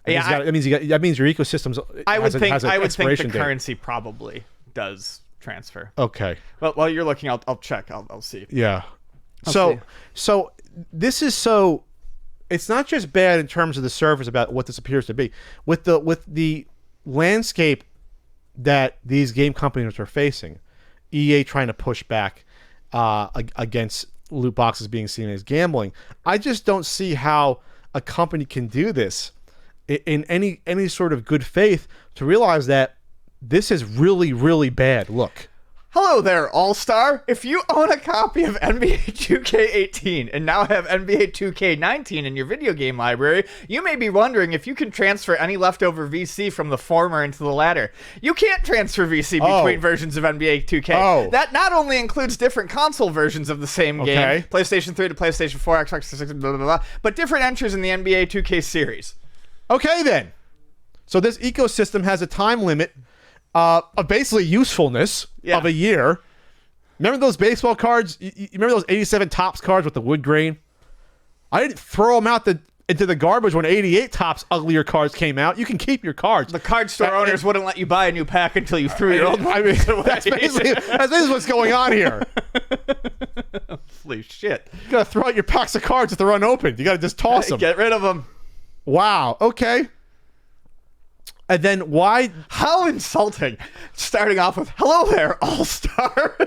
Speaker 1: That means your ecosystem's
Speaker 2: I would think the
Speaker 1: date.
Speaker 2: currency probably does transfer.
Speaker 1: Okay.
Speaker 2: But while you're looking, I'll check. I'll see.
Speaker 1: Yeah.
Speaker 2: See.
Speaker 1: So this is so. It's not just bad in terms of the surface about what this appears to be. With the landscape that these game companies are facing, EA trying to push back against loot boxes being seen as gambling. I just don't see how a company can do this in any sort of good faith to realize that this is really, really bad. Look.
Speaker 2: Hello there, All-Star. If you own a copy of NBA 2K18 and now have NBA 2K19 in your video game library, you may be wondering if you can transfer any leftover VC from the former into the latter. You can't transfer VC between versions of NBA 2K. That not only includes different console versions of the same game, PlayStation 3 to PlayStation 4, Xbox 360, blah, blah, blah, but different entries in the NBA 2K series.
Speaker 1: Okay, then. So this ecosystem has a time limit of basically usefulness of a year. Remember those baseball cards? You remember those 87 Topps cards with the wood grain? I didn't throw them out into the garbage when 88 Topps uglier cards came out. You can keep your cards.
Speaker 2: The card store owners wouldn't let you buy a new pack until you threw your old ones away.
Speaker 1: That's basically what's going on here.
Speaker 2: Holy shit.
Speaker 1: You got to throw out your packs of cards if they're unopened. You got to just toss them.
Speaker 2: Get rid of them.
Speaker 1: Wow. Okay. And then why?
Speaker 2: How insulting. Starting off with, hello there, All-Star.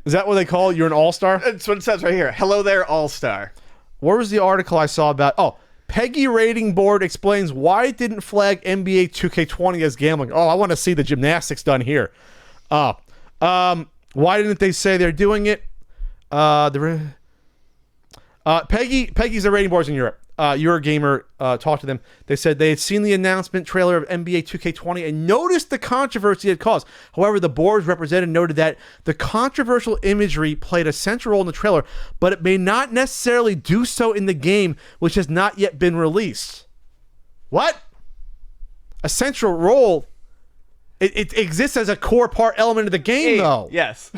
Speaker 1: Is that what they call it? You're an all-star?
Speaker 2: That's what it says right here. Hello there, All-Star.
Speaker 1: Where was the article I saw about? Oh, Peggy Rating Board explains why it didn't flag NBA 2K20 as gambling. Oh, I want to see the gymnastics done here. Why didn't they say they're doing it? Peggy's the rating boards in Europe. Eurogamer talked to them. They said they had seen the announcement trailer of NBA 2K20 and noticed the controversy it caused. However, the board's representative noted that the controversial imagery played a central role in the trailer, but it may not necessarily do so in the game, which has not yet been released. What? A central role? It exists as a core part element of the game, though.
Speaker 2: Yes.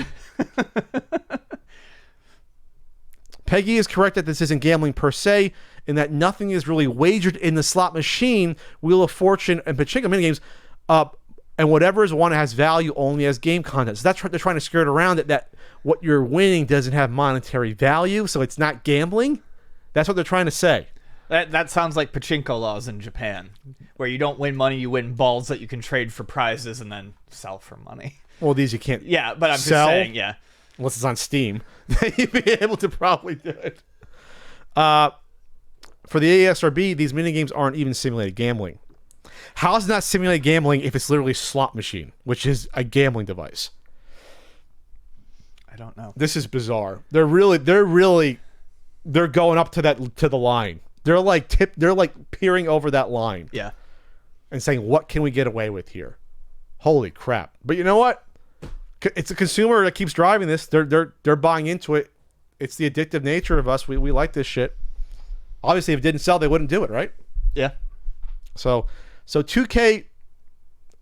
Speaker 1: Peggy is correct that this isn't gambling per se, in that nothing is really wagered in the slot machine, Wheel of Fortune, and pachinko minigames, and whatever is won has value only as game content. So that's what they're trying to skirt around it, that what you're winning doesn't have monetary value, so it's not gambling. That's what they're trying to say.
Speaker 2: That sounds like pachinko laws in Japan, where you don't win money, you win balls that you can trade for prizes and then sell for money.
Speaker 1: Well, these you can't.
Speaker 2: Yeah, but I'm
Speaker 1: sell,
Speaker 2: just saying, yeah.
Speaker 1: Unless it's on Steam, then you'd be able to probably do it. For the ASRB, these minigames aren't even simulated gambling. How is it not simulated gambling if it's literally a slot machine, which is a gambling device?
Speaker 2: I don't know.
Speaker 1: This is bizarre. They're going up to the line. They're like peering over that line.
Speaker 2: Yeah.
Speaker 1: And saying, what can we get away with here? Holy crap. But you know what? It's a consumer that keeps driving this. They're buying into it. It's the addictive nature of us. We like this shit. Obviously, if it didn't sell, they wouldn't do it, right?
Speaker 2: Yeah.
Speaker 1: So 2K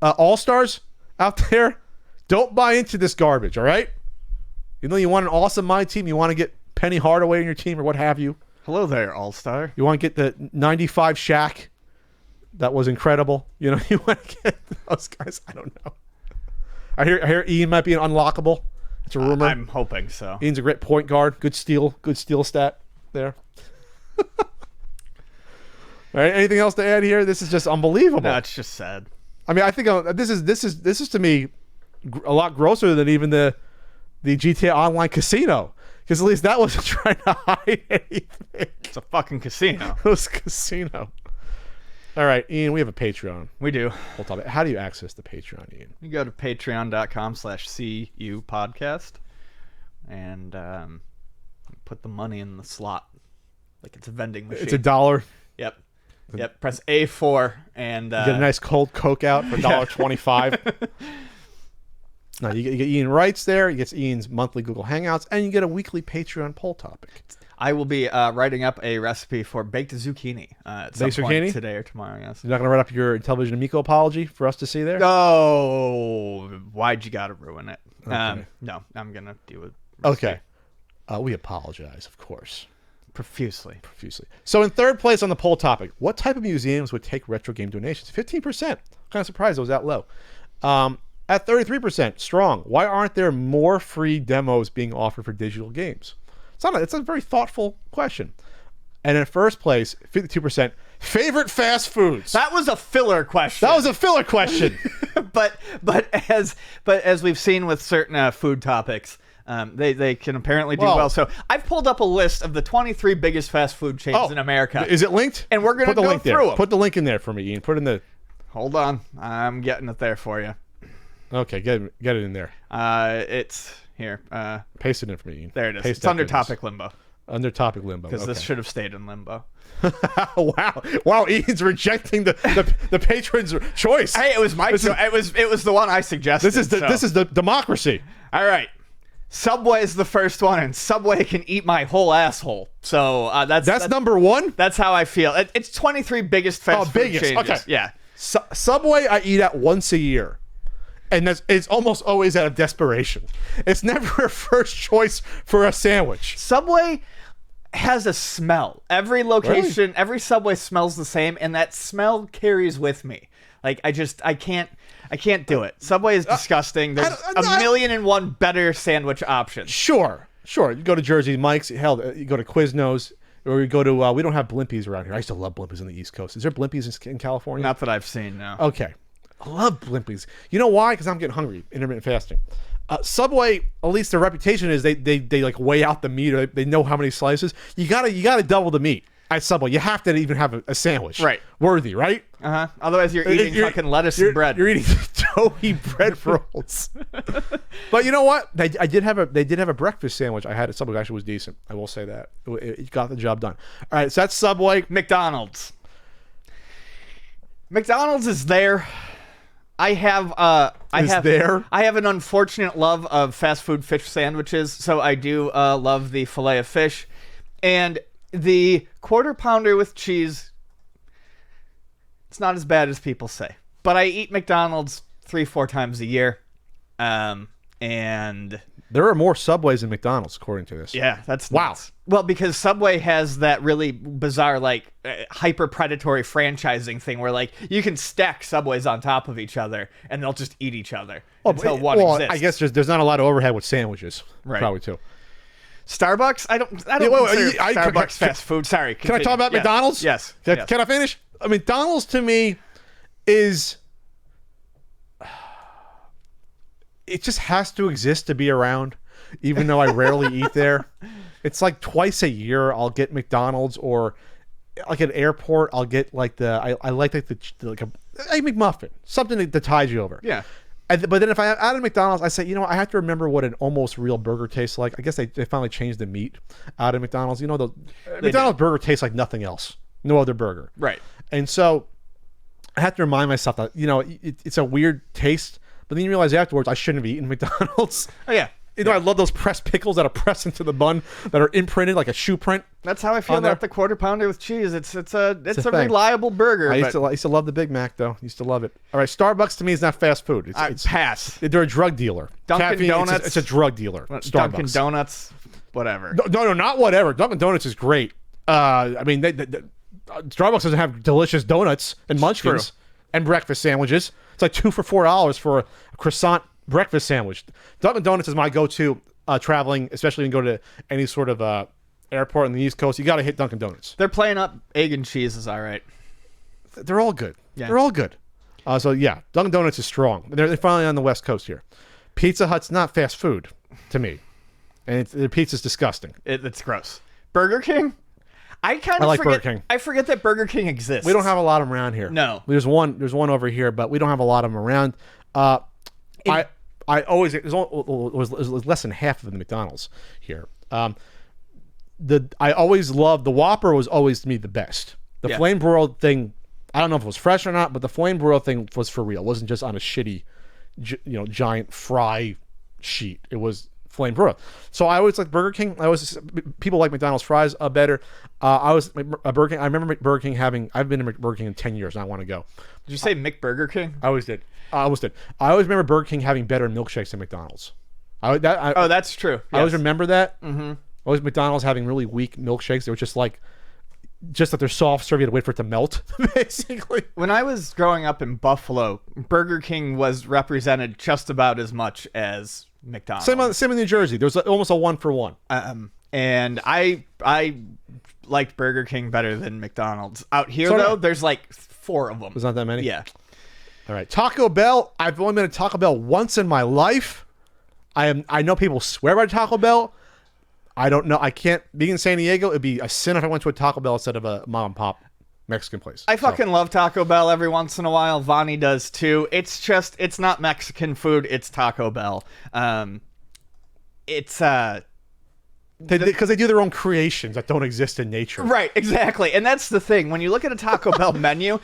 Speaker 1: All-Stars out there, don't buy into this garbage, all right? You know you want an awesome MyTeam, you want to get Penny Hardaway in your team or what have you.
Speaker 2: Hello there, All-Star.
Speaker 1: You want to get the 95 Shaq. That was incredible. You know, you want to get those guys. I don't know. I hear Ian might be an unlockable. It's a rumor.
Speaker 2: I'm hoping so.
Speaker 1: Ian's a great point guard. Good steal stat there. All right, anything else to add here? This is just unbelievable.
Speaker 2: No, it's just sad.
Speaker 1: I mean, I think this is to me a lot grosser than even the GTA Online casino, because at least that wasn't trying to hide anything.
Speaker 2: It's a fucking casino.
Speaker 1: It was a casino. All right, Ian, we have a Patreon.
Speaker 2: We do.
Speaker 1: We'll talk about how do you access the Patreon, Ian?
Speaker 2: You go to patreon.com/CU podcast and put the money in the slot like it's a vending machine.
Speaker 1: It's $1.
Speaker 2: Yep. Press A4 and
Speaker 1: get a nice cold Coke out for $1.25. No, you get Ian Wrights there. You get Ian's monthly Google Hangouts, and you get a weekly Patreon poll topic.
Speaker 2: I will be writing up a recipe for baked zucchini at some point today or tomorrow. Yes.
Speaker 1: You're not going to write up your Television Amico apology for us to see there?
Speaker 2: Oh, why'd you got to ruin it?
Speaker 1: Okay.
Speaker 2: No, I'm going to do it.
Speaker 1: Okay. We apologize, of course.
Speaker 2: Profusely.
Speaker 1: So in third place on the poll topic, what type of museums would take retro game donations? 15%. Kind of surprised it was that low. At 33%, strong. Why aren't there more free demos being offered for digital games? It's a very thoughtful question. And in first place, 52%, favorite fast foods.
Speaker 2: That was a filler question. but as we've seen with certain food topics, they can apparently do well. So I've pulled up a list of the 23 biggest fast food chains in America.
Speaker 1: Is it linked?
Speaker 2: And we're going to go through them.
Speaker 1: Put the link in there for me, Ian. Put it in the...
Speaker 2: Hold on. I'm getting it there for you.
Speaker 1: Okay, get it in there.
Speaker 2: It's here.
Speaker 1: Paste it in for me, Ian.
Speaker 2: There it is. It's under topic limbo.
Speaker 1: Under topic limbo.
Speaker 2: Because this should have stayed in limbo.
Speaker 1: Wow! Ian's rejecting the patron's choice.
Speaker 2: Hey, it was my choice. It was the one I suggested.
Speaker 1: This is the democracy.
Speaker 2: All right. Subway is the first one, and Subway can eat my whole asshole. So that's
Speaker 1: number one.
Speaker 2: That's how I feel. It's 23 biggest fast food chains.
Speaker 1: Okay.
Speaker 2: Yeah.
Speaker 1: Subway I eat at once a year. And it's almost always out of desperation. It's never a first choice for a sandwich.
Speaker 2: Subway has a smell. Every location, every Subway smells the same, and that smell carries with me. Like I can't do it. Subway is disgusting. There's a million and one better sandwich options.
Speaker 1: Sure. You go to Jersey Mike's. Hell, you go to Quiznos. Or you go to, we don't have Blimpies around here. I used to love Blimpies on the East Coast. Is there Blimpies in California?
Speaker 2: Not that I've seen, no.
Speaker 1: Okay. I love Blimpies. You know why? Because I'm getting hungry. Intermittent fasting. Subway, at least their reputation is they like weigh out the meat, or they know how many slices. You gotta double the meat at Subway. You have to even have a sandwich.
Speaker 2: Right.
Speaker 1: Worthy, right?
Speaker 2: Otherwise you're eating fucking lettuce and bread.
Speaker 1: You're eating doughy bread rolls. But you know what? They did have a breakfast sandwich I had at Subway. It actually was decent. I will say that. It got the job done. All right, so that's Subway.
Speaker 2: McDonald's is there. I have an unfortunate love of fast food fish sandwiches, so I do love the fillet of fish and the quarter pounder with cheese. It's not as bad as people say, but I eat McDonald's 3-4 times a year, and
Speaker 1: there are more Subways than McDonald's according to this.
Speaker 2: Yeah, that's nuts. Wow. Well, because Subway has that really bizarre, like, hyper predatory franchising thing where, like, you can stack Subways on top of each other and they'll just eat each other until one exists.
Speaker 1: I guess there's not a lot of overhead with sandwiches. Right. Probably too.
Speaker 2: Starbucks? I don't consider Starbucks fast food. Sorry.
Speaker 1: Can I talk about McDonald's?
Speaker 2: Yes.
Speaker 1: Can I finish? McDonald's to me is... It just has to exist to be around, even though I rarely eat there. It's like twice a year I'll get McDonald's, or like at an airport I'll get like I like a McMuffin, something that ties you over.
Speaker 2: Yeah.
Speaker 1: But then if I'm out of McDonald's, I say, I have to remember what an almost real burger tastes like. I guess they finally changed the meat out of McDonald's. McDonald's burger tastes like nothing else, no other burger.
Speaker 2: Right.
Speaker 1: And so I have to remind myself that it's a weird taste. But then you realize afterwards I shouldn't have eaten McDonald's.
Speaker 2: Oh, yeah.
Speaker 1: I love those pressed pickles that are pressed into the bun that are imprinted like a shoe print.
Speaker 2: That's how I feel about the quarter pounder with cheese. It's a reliable burger.
Speaker 1: I used to love the Big Mac though. Used to love it. All right, Starbucks to me is not fast food. It's
Speaker 2: pass.
Speaker 1: They're a drug dealer.
Speaker 2: Dunkin' Donuts.
Speaker 1: It's a drug dealer. Starbucks.
Speaker 2: Dunkin' Donuts. Whatever.
Speaker 1: No, not whatever. Dunkin' Donuts is great. Starbucks doesn't have delicious donuts and munchkins and breakfast sandwiches. It's like $2 for $4 for a croissant breakfast sandwich. Dunkin' Donuts is my go-to traveling, especially when you go to any sort of airport on the East Coast. You got to hit Dunkin' Donuts.
Speaker 2: They're playing up egg and cheese is all right.
Speaker 1: They're all good. Yeah. They're all good. Dunkin' Donuts is strong. They're finally on the West Coast here. Pizza Hut's not fast food to me, and their pizza's disgusting.
Speaker 2: It's gross. Burger King? I
Speaker 1: like Burger King.
Speaker 2: I forget that Burger King exists.
Speaker 1: We don't have a lot of them around here.
Speaker 2: No.
Speaker 1: There's one over here, but we don't have a lot of them around. I always it was less than half of the McDonald's here. I always loved the Whopper. Was always to me the best. The flame broiled thing, I don't know if it was fresh or not, but the flame broiled thing was for real. It wasn't just on a shitty giant fry sheet. It was flame broiled. So I always like Burger King. People like McDonald's fries better. I was a Burger King. I remember Burger King I've been to Burger King in 10 years and I want to go.
Speaker 2: Did you say McBurger King?
Speaker 1: I always did. I always remember Burger King having better milkshakes than McDonald's.
Speaker 2: That's true.
Speaker 1: I always remember that. Mm-hmm. Always McDonald's having really weak milkshakes. They were just that they're soft serve, you had to wait for it to melt, basically.
Speaker 2: When I was growing up in Buffalo, Burger King was represented just about as much as McDonald's.
Speaker 1: Same in New Jersey. There was almost a 1-for-1.
Speaker 2: And I liked Burger King better than McDonald's. Out here, there's like 4 of them.
Speaker 1: There's not that many?
Speaker 2: Yeah.
Speaker 1: All right. Taco Bell. I've only been to Taco Bell once in my life. I know people swear by Taco Bell. I don't know. I can't. Being in San Diego, it'd be a sin if I went to a Taco Bell instead of a mom and pop Mexican place.
Speaker 2: I fucking love Taco Bell every once in a while. Vonnie does too. It's not Mexican food. It's Taco Bell. Because
Speaker 1: they do their own creations that don't exist in nature.
Speaker 2: Right, exactly. And that's the thing. When you look at a Taco Bell menu,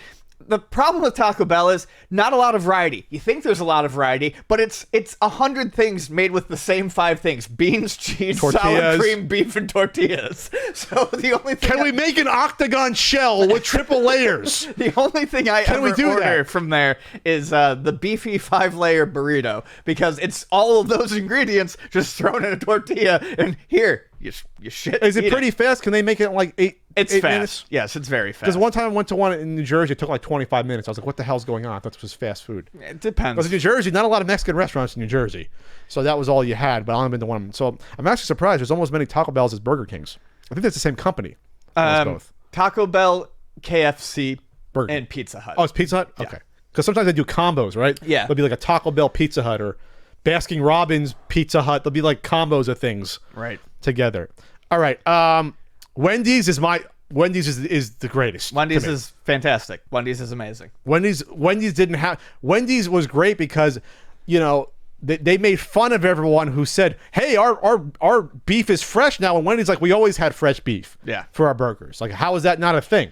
Speaker 2: the problem with Taco Bell is not a lot of variety. You think there's a lot of variety, but it's 100 things made with the same 5 things: beans, cheese,
Speaker 1: tortillas,
Speaker 2: sour cream, beef, and tortillas. So the only thing
Speaker 1: we make an octagon shell with triple layers?
Speaker 2: The only thing I ever order from there is the beefy 5-layer burrito, because it's all of those ingredients just thrown in a tortilla, and here you shit.
Speaker 1: Is it pretty fast? Can they make it in like 8
Speaker 2: It's
Speaker 1: eight
Speaker 2: fast.
Speaker 1: minutes?
Speaker 2: Yes, it's very fast.
Speaker 1: Because one time I went to one in New Jersey, it took like 25 minutes. I was like, what the hell's going on? I thought this was fast food.
Speaker 2: It depends.
Speaker 1: Because in New Jersey, not a lot of Mexican restaurants in New Jersey. So that was all you had, but I only been to one. So I'm actually surprised there's almost as many Taco Bells as Burger Kings. I think that's the same company. Both.
Speaker 2: Taco Bell, KFC,
Speaker 1: Burger
Speaker 2: and Pizza Hut.
Speaker 1: Oh, it's Pizza Hut? Okay. Because sometimes they do combos, right?
Speaker 2: Yeah.
Speaker 1: There'll be like a Taco Bell Pizza Hut or Baskin Robbins Pizza Hut. There'll be like combos of things together. All right. Wendy's is the greatest.
Speaker 2: Wendy's is fantastic. Wendy's is amazing.
Speaker 1: Wendy's was great because, they made fun of everyone who said, hey, our beef is fresh now. And Wendy's like, we always had fresh beef for our burgers. Like, how is that not a thing?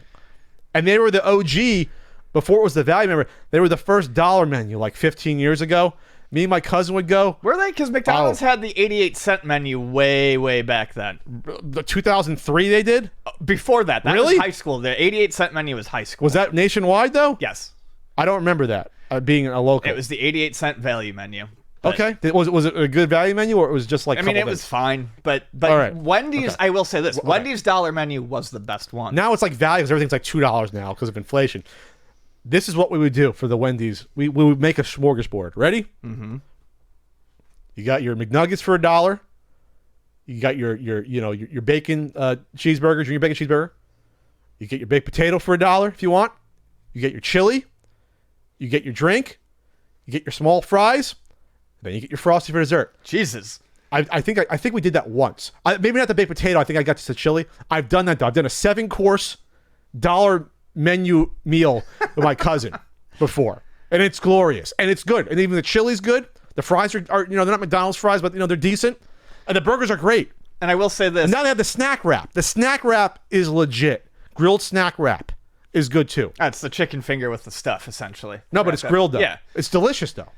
Speaker 1: And they were the OG before it was the value. Remember, they were the first dollar menu like 15 years ago. Me and my cousin would go.
Speaker 2: Were they? Because McDonald's had the 88-cent menu way, way back then.
Speaker 1: The 2003 they did?
Speaker 2: Before that. That
Speaker 1: really?
Speaker 2: was high school. The 88-cent menu was high school.
Speaker 1: Was that nationwide, though?
Speaker 2: Yes.
Speaker 1: I don't remember that being a local.
Speaker 2: It was the 88-cent value menu.
Speaker 1: Okay. Was it a good value menu, or it was just like?
Speaker 2: I mean, it was fine, but right. Wendy's. Okay. I will say this: Wendy's dollar menu was the best one.
Speaker 1: Now it's like value because everything's like $2 now because of inflation. This is what we would do for the Wendy's. We would make a smorgasbord. Ready? Mm-hmm. You got your McNuggets for $1. You got your bacon cheeseburgers, your bacon cheeseburger. You get your baked potato for $1 if you want. You get your chili. You get your drink. You get your small fries. Then you get your Frosty for dessert.
Speaker 2: Jesus.
Speaker 1: I think we did that once. Maybe not the baked potato. I think I got just the chili. I've done that though. I've done a 7-course $1 menu meal with my cousin before, and it's glorious and it's good. And even the chili's good. The fries are they're not McDonald's fries, but they're decent, and the burgers are great.
Speaker 2: And I will say this:
Speaker 1: and now they have the snack wrap. The snack wrap is legit. Grilled snack wrap is good too.
Speaker 2: That's the chicken finger with the stuff, essentially.
Speaker 1: No, but it's grilled though.
Speaker 2: Yeah,
Speaker 1: it's delicious though.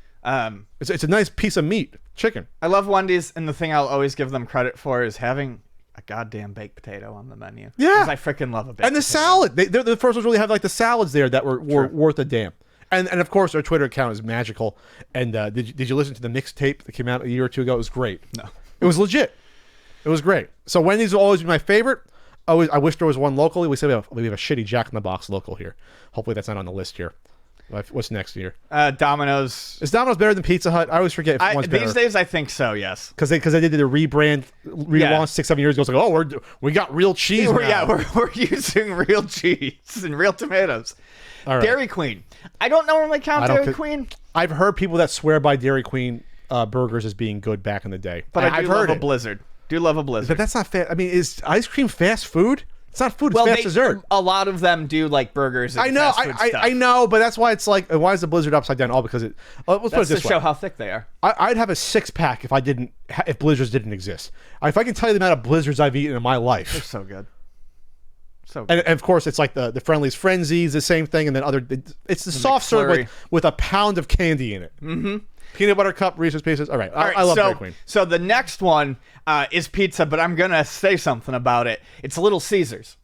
Speaker 1: It's a nice piece of meat, chicken.
Speaker 2: I love Wendy's, and the thing I'll always give them credit for is having a goddamn baked potato on the menu.
Speaker 1: Yeah,
Speaker 2: because I freaking love a baked potato.
Speaker 1: And the salad. They're the first ones really have like the salads there that were worth a damn. And of course our Twitter account is magical. And did you listen to the mixtape that came out a year or two ago? It was great.
Speaker 2: No,
Speaker 1: it was legit. It was great. So Wendy's will always be my favorite. I wish there was one locally. We said we have a shitty Jack in the Box local here. Hopefully that's not on the list here. What's next year?
Speaker 2: Domino's.
Speaker 1: Is Domino's better than Pizza Hut? I always forget if one's better.
Speaker 2: These days, I think so. Yes,
Speaker 1: because they did the relaunch 6-7 years ago. It's like, oh, we got real cheese now.
Speaker 2: Yeah, we're using real cheese and real tomatoes.
Speaker 1: All right.
Speaker 2: Dairy Queen. I don't normally count Dairy Queen.
Speaker 1: I've heard people that swear by Dairy Queen burgers as being good back in the day,
Speaker 2: but I've heard a Blizzard. Do love a Blizzard,
Speaker 1: but that's not fast. I mean, is ice cream fast food? It's not food. It's fast dessert.
Speaker 2: A lot of them do like burgers. And
Speaker 1: I know.
Speaker 2: Fast food stuff.
Speaker 1: I know, but that's why it's like, why is the Blizzard upside down? All because it. Let's put it this way.
Speaker 2: That's to show how thick they are.
Speaker 1: I'd have a 6-pack if Blizzards didn't exist. If I can tell you the amount of Blizzards I've eaten in my life,
Speaker 2: they're so good. So
Speaker 1: good. And of course, it's like the Friendly's Frenzies, the same thing, and then it's the soft serve with a pound of candy in it.
Speaker 2: Mm-hmm.
Speaker 1: Peanut butter cup, Reese's Pieces. All right.
Speaker 2: All right,
Speaker 1: I love
Speaker 2: so,
Speaker 1: Dairy Queen.
Speaker 2: So the next one is pizza, but I'm going to say something about it. It's Little Caesars.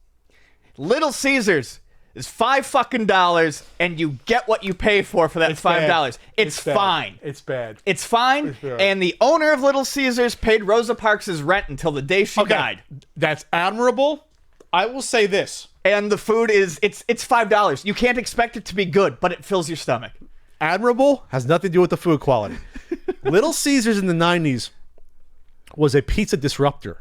Speaker 2: Little Caesars is $5 and you get what you pay for that $5. It's fine.
Speaker 1: It's bad.
Speaker 2: It's fine.
Speaker 1: It's bad.
Speaker 2: And the owner of Little Caesars paid Rosa Parks' rent until the day she died.
Speaker 1: That's admirable. I will say this.
Speaker 2: And the food is it's $5. You can't expect it to be good, but it fills your stomach.
Speaker 1: Admirable has nothing to do with the food quality. Little Caesars in the 90s was a pizza disruptor.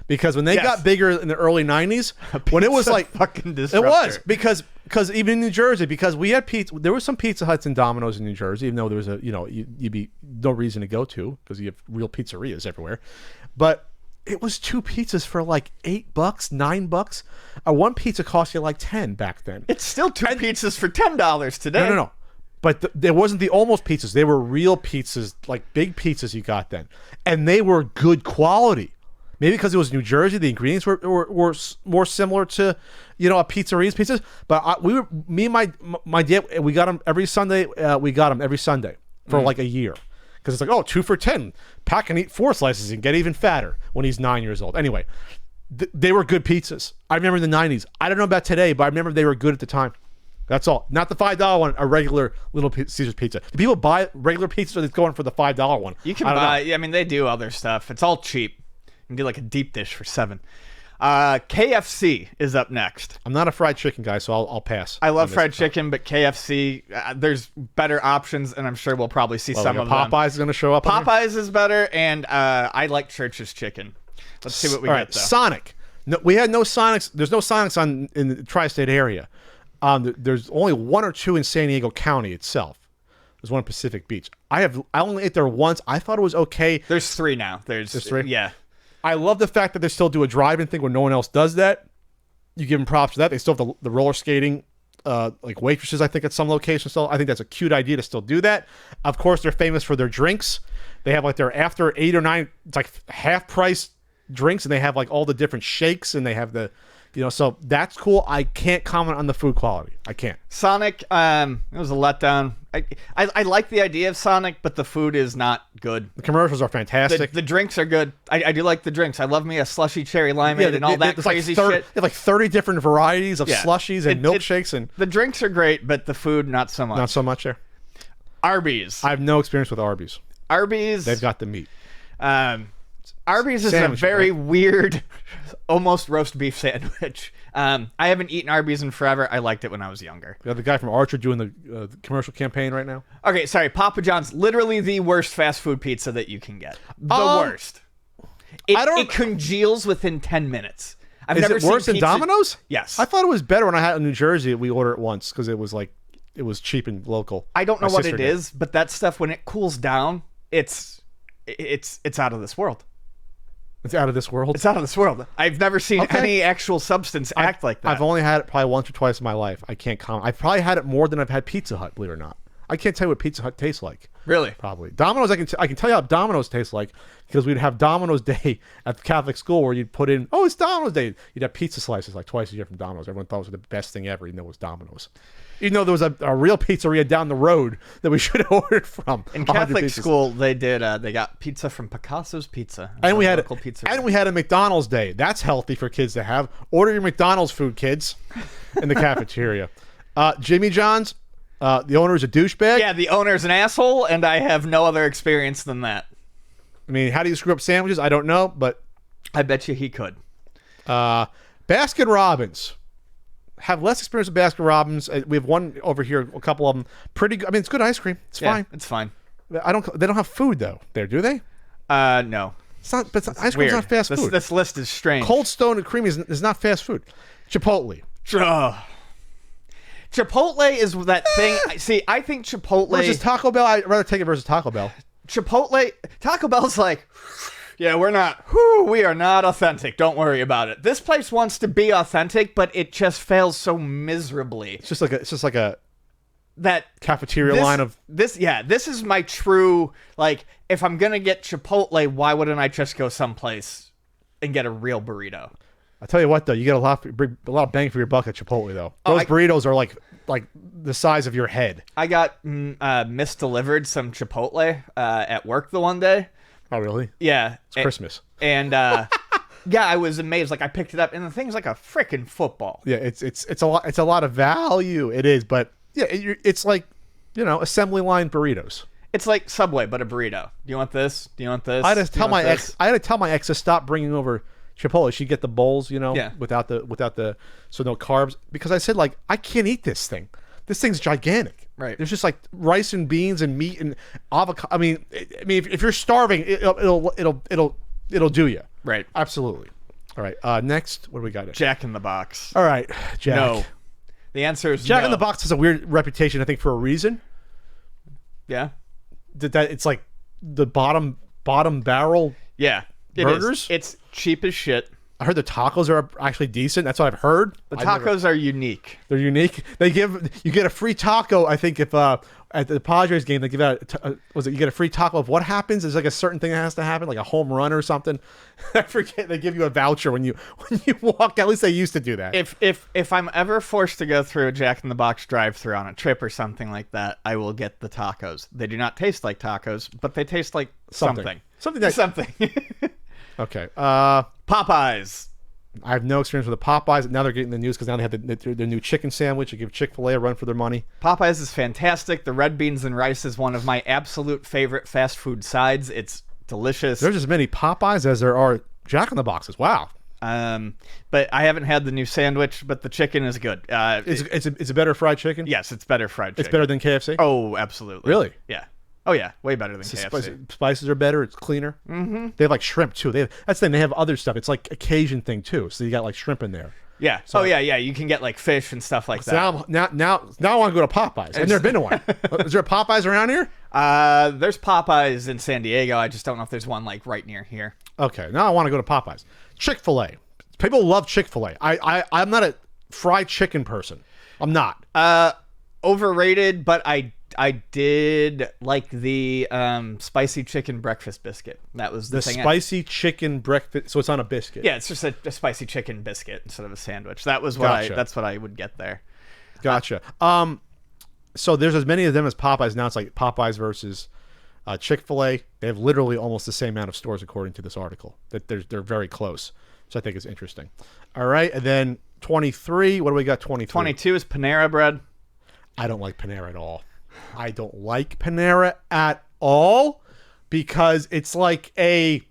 Speaker 1: Because when they got bigger in the early 90s, when it was like
Speaker 2: fucking disruptor.
Speaker 1: It was because even in New Jersey, because we had pizza, there were some Pizza Huts and Domino's in New Jersey, even though there was you'd be no reason to go to because you have real pizzerias everywhere. But it was 2 pizzas for like $8, $9. One pizza cost you like 10 back then.
Speaker 2: It's still 2 pizzas for $10 today.
Speaker 1: No. But there wasn't the almost pizzas. They were real pizzas, like big pizzas you got then, and they were good quality. Maybe because it was New Jersey, the ingredients were more similar to, a pizzeria's pizzas. But me and my dad, we got them every Sunday. For like a year, because it's like 2 for $10. Pack and eat 4 slices and get even fatter when he's 9 years old. Anyway, they were good pizzas. I remember in the 90s. I don't know about today, but I remember they were good at the time. That's all. Not the $5 one, a regular Little Caesars pizza. Do people buy regular pizza or they're going for the $5 one?
Speaker 2: You can buy. I mean, they do other stuff. It's all cheap. You can do like a deep dish for $7. KFC is up next.
Speaker 1: I'm not a fried chicken guy, so I'll pass.
Speaker 2: I love fried chicken, but KFC, there's better options, and I'm sure we'll probably see some of them.
Speaker 1: Popeyes is going to show up.
Speaker 2: Popeyes is better, and I like Church's chicken. Let's see what we get, though.
Speaker 1: Sonic. No, we had no Sonics. There's no Sonics in the tri-state area. There's only 1 or 2 in San Diego County itself. There's one in Pacific Beach. I only ate there once. I thought it was okay.
Speaker 2: There's 3 now. There's
Speaker 1: 3?
Speaker 2: Yeah.
Speaker 1: I love the fact that they still do a drive-in thing when no one else does that. You give them props for that. They still have the roller skating, like waitresses, I think, at some locations. Still, I think that's a cute idea to still do that. Of course, they're famous for their drinks. They have like their after 8 or 9, it's like half-price drinks, and they have like all the different shakes, and they have the, so that's cool. I can't comment on the food quality. I can't.
Speaker 2: Sonic, it was a letdown. I like the idea of Sonic, but the food is not good.
Speaker 1: The commercials are fantastic.
Speaker 2: The drinks are good. I do like the drinks. I love me a slushy cherry limeade and all that crazy shit.
Speaker 1: They have like 30 different varieties of slushies and milkshakes. And
Speaker 2: the drinks are great, but the food, not so much.
Speaker 1: Not so much there.
Speaker 2: Arby's.
Speaker 1: I have no experience with Arby's. They've got the meat.
Speaker 2: Arby's is a very weird, almost roast beef sandwich. I haven't eaten Arby's in forever. I liked it when I was younger.
Speaker 1: You got the guy from Archer doing the commercial campaign right now.
Speaker 2: Okay, sorry. Papa John's, literally the worst fast food pizza that you can get. The worst. It congeals within 10 minutes.
Speaker 1: Is it worse than Domino's?
Speaker 2: Yes.
Speaker 1: I thought it was better when I had it in New Jersey. We ordered it once because it was cheap and local.
Speaker 2: I don't know what it is, but that stuff, when it cools down, it's out of this world.
Speaker 1: It's out of this world?
Speaker 2: It's out of this world. I've never seen any actual substance act like that.
Speaker 1: I've only had it probably once or twice in my life. I can't comment. I've probably had it more than I've had Pizza Hut, believe it or not. I can't tell you what Pizza Hut tastes like.
Speaker 2: Really?
Speaker 1: Probably. Domino's, I can tell you how Domino's tastes like because we'd have Domino's Day at the Catholic school where you'd put in, it's Domino's Day. You'd have pizza slices like twice a year from Domino's. Everyone thought it was the best thing ever, even though it was Domino's. Even though there was a real pizzeria down the road that we should have ordered from.
Speaker 2: In Catholic school, they did. They got pizza from Picasso's Pizza.
Speaker 1: And we had a McDonald's Day. That's healthy for kids to have. Order your McDonald's food, kids, in the cafeteria. Jimmy John's. The owner is a douchebag.
Speaker 2: Yeah, the owner's an asshole, and I have no other experience than that.
Speaker 1: I mean, how do you screw up sandwiches? I don't know, but
Speaker 2: I bet you he could.
Speaker 1: Baskin Robbins. Have less experience with Baskin Robbins. We have one over here, a couple of them. Pretty good. I mean, it's good ice cream. It's fine.
Speaker 2: It's fine.
Speaker 1: They don't have food though there, do they?
Speaker 2: No.
Speaker 1: It's not. But ice cream's not fast food.
Speaker 2: This list is strange.
Speaker 1: Cold Stone and Creamy is not fast food. Chipotle.
Speaker 2: Chipotle is that thing. See, I think Chipotle
Speaker 1: versus Taco Bell. I'd rather take it versus Taco Bell.
Speaker 2: Taco Bell's like, yeah, we are not authentic. Don't worry about it. This place wants to be authentic, but it just fails so miserably.
Speaker 1: It's just like a
Speaker 2: that
Speaker 1: cafeteria line of
Speaker 2: this. Yeah, this is my true, like, if I'm gonna get Chipotle, why wouldn't I just go someplace and get a real burrito?
Speaker 1: I tell you what, though, you get a lot of bang for your buck at Chipotle, though. Those burritos are like like the size of your head.
Speaker 2: I got misdelivered some Chipotle at work the one day.
Speaker 1: Oh, really?
Speaker 2: Yeah.
Speaker 1: It's Christmas.
Speaker 2: And yeah, I was amazed. Like I picked it up, and the thing's like a freaking football.
Speaker 1: Yeah, it's a lot of value. It is, but yeah, it's like, you know, assembly line burritos.
Speaker 2: It's like Subway, but a burrito. Do you want this? Do you want this?
Speaker 1: I had to tell my ex to stop bringing over Chipotle. She'd get the bowls, you know,
Speaker 2: Yeah.
Speaker 1: without the so no carbs, because I said, like, I can't eat this thing. This thing's gigantic.
Speaker 2: Right.
Speaker 1: There's just like rice and beans and meat and avocado. I mean, if you're starving, it'll do you.
Speaker 2: Right.
Speaker 1: Absolutely. All right. Next, what do we got?
Speaker 2: Jack in the Box.
Speaker 1: All right, Jack.
Speaker 2: No. The answer is
Speaker 1: Jack
Speaker 2: no.
Speaker 1: in the Box has a weird reputation, I think, for a reason.
Speaker 2: Yeah.
Speaker 1: That it's like the bottom barrel.
Speaker 2: Yeah. It
Speaker 1: Burgers?
Speaker 2: is. It's cheap as shit.
Speaker 1: I heard the tacos are actually decent. That's what I've heard.
Speaker 2: The tacos are unique.
Speaker 1: They're unique. You get a free taco. I think if at the Padres game they give out you get a free taco of what happens? There's like a certain thing that has to happen, like a home run or something. I forget. They give you a voucher when you walk. At least they used to do that.
Speaker 2: If I'm ever forced to go through a Jack in the Box drive-through on a trip or something like that, I will get the tacos. They do not taste like tacos, but they taste like something. Something.
Speaker 1: Okay.
Speaker 2: Popeyes.
Speaker 1: I have no experience with the Popeyes. Now they're getting the news because now they have their new chicken sandwich. They give Chick-fil-A a run for their money.
Speaker 2: Popeyes is fantastic. The red beans and rice is one of my absolute favorite fast food sides. It's delicious.
Speaker 1: There's as many Popeyes as there are Jack in the Boxes. Wow.
Speaker 2: But I haven't had the new sandwich, but the chicken is good.
Speaker 1: It's a better fried chicken?
Speaker 2: Yes, it's better fried chicken.
Speaker 1: It's better than KFC?
Speaker 2: Oh, absolutely.
Speaker 1: Really?
Speaker 2: Yeah. Oh, yeah. Way better than KFC.
Speaker 1: Spices are better. It's cleaner. Mm-hmm. They have like shrimp too. That's the thing. They have other stuff. It's like a Cajun thing too. So you got like shrimp in there.
Speaker 2: Yeah. So, yeah. You can get like fish and stuff like that.
Speaker 1: Now I want to go to Popeyes. I've never been to one. Is there a Popeyes around here?
Speaker 2: There's Popeyes in San Diego. I just don't know if there's one like right near here.
Speaker 1: Okay. Now I want to go to Popeyes. Chick-fil-A. People love Chick-fil-A. I'm not a fried chicken person. I'm not.
Speaker 2: Overrated, but I did like the spicy chicken breakfast biscuit. That was the thing.
Speaker 1: Spicy chicken breakfast. So it's on a biscuit.
Speaker 2: Yeah, it's just a spicy chicken biscuit instead of a sandwich. That was what that's what I would get there.
Speaker 1: Gotcha. So there's as many of them as Popeyes. Now it's like Popeyes versus Chick-fil-A. They have literally almost the same amount of stores according to this article. That they're very close. So I think it's interesting. All right, and then 23. What do we got? 23.
Speaker 2: 22 is Panera Bread.
Speaker 1: I don't like Panera at all. I don't like Panera at all because it's like a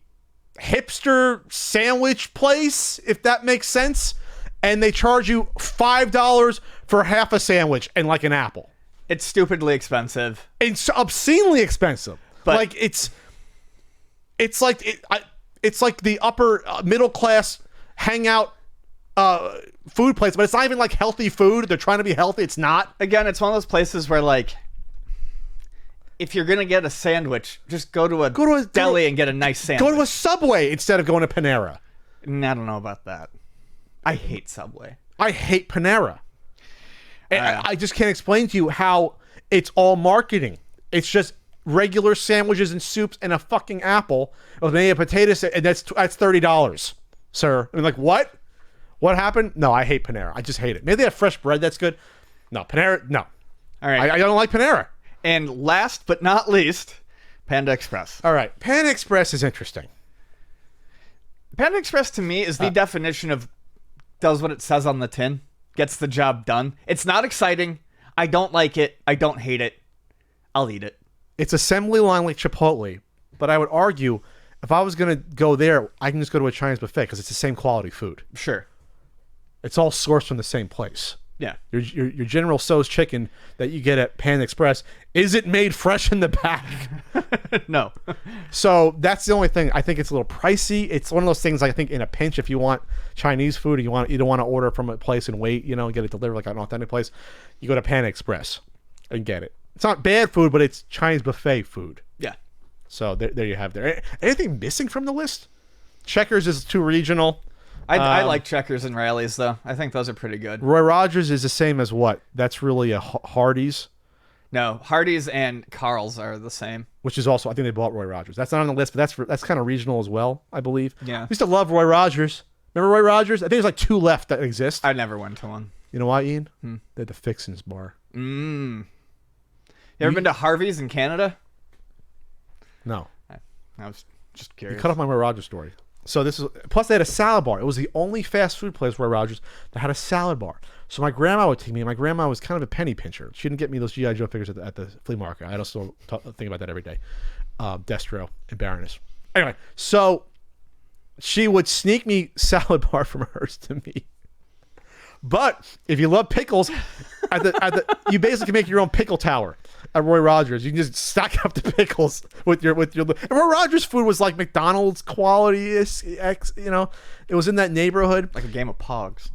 Speaker 1: hipster sandwich place, if that makes sense. And they charge you $5 for half a sandwich and like an apple.
Speaker 2: It's stupidly expensive.
Speaker 1: It's obscenely expensive.
Speaker 2: But
Speaker 1: like it's like the upper middle class hangout food place, but it's not even like healthy food. They're trying to be healthy. It's not.
Speaker 2: Again, it's one of those places where like if you're gonna get a sandwich, just go to a deli and get a nice sandwich.
Speaker 1: Go to a Subway instead of going to Panera.
Speaker 2: I don't know about that. I hate Subway.
Speaker 1: I hate Panera. I just can't explain to you how it's all marketing. It's just regular sandwiches and soups and a fucking apple with maybe a potato and that's $30, sir. I mean, like, what? What happened? No, I hate Panera. I just hate it. Maybe they have fresh bread. That's good. No, Panera. No.
Speaker 2: All right.
Speaker 1: I don't like Panera.
Speaker 2: And last but not least, Panda Express.
Speaker 1: All right. Panda Express is interesting.
Speaker 2: Panda Express to me is the definition of does what it says on the tin, gets the job done. It's not exciting. I don't like it. I don't hate it. I'll eat it.
Speaker 1: It's assembly line like Chipotle, but I would argue if I was going to go there, I can just go to a Chinese buffet because it's the same quality food.
Speaker 2: Sure.
Speaker 1: It's all sourced from the same place.
Speaker 2: Yeah.
Speaker 1: Your General Tso's chicken that you get at Panda Express, is it made fresh in the bag?
Speaker 2: No.
Speaker 1: So that's the only thing. I think it's a little pricey. It's one of those things I think in a pinch, if you want Chinese food and you don't want to order from a place and wait, and get it delivered like an authentic place, you go to Panda Express and get it. It's not bad food, but it's Chinese buffet food.
Speaker 2: Yeah.
Speaker 1: So there you have there. Anything missing from the list? Checkers is too regional.
Speaker 2: I like Checkers and Rallies, though. I think those are pretty good.
Speaker 1: Roy Rogers is the same as what? That's really a Hardee's?
Speaker 2: No, Hardee's and Carl's are the same.
Speaker 1: Which is also, I think they bought Roy Rogers. That's not on the list, but that's kind of regional as well, I believe.
Speaker 2: Yeah.
Speaker 1: I used to love Roy Rogers. Remember Roy Rogers? I think there's like 2 left that exist.
Speaker 2: I never went to one.
Speaker 1: You know why, Ian? They're the Fixins bar.
Speaker 2: You ever been to Harvey's in Canada?
Speaker 1: No.
Speaker 2: I was just
Speaker 1: You
Speaker 2: curious.
Speaker 1: cut off my Roy Rogers story. So this is plus they had a salad bar. It was the only fast food place Roy Rogers that had a salad bar. So my grandma would take me. And my grandma was kind of a penny pincher. She didn't get me those GI Joe figures at the flea market. I also think about that every day. Destro and Baroness. Anyway, so she would sneak me salad bar from hers to me. But if you love pickles, you basically make your own pickle tower at Roy Rogers. You can just stack up the pickles with your. And Roy Rogers food was like McDonald's quality. It was in that neighborhood.
Speaker 2: Like a game of Pogs.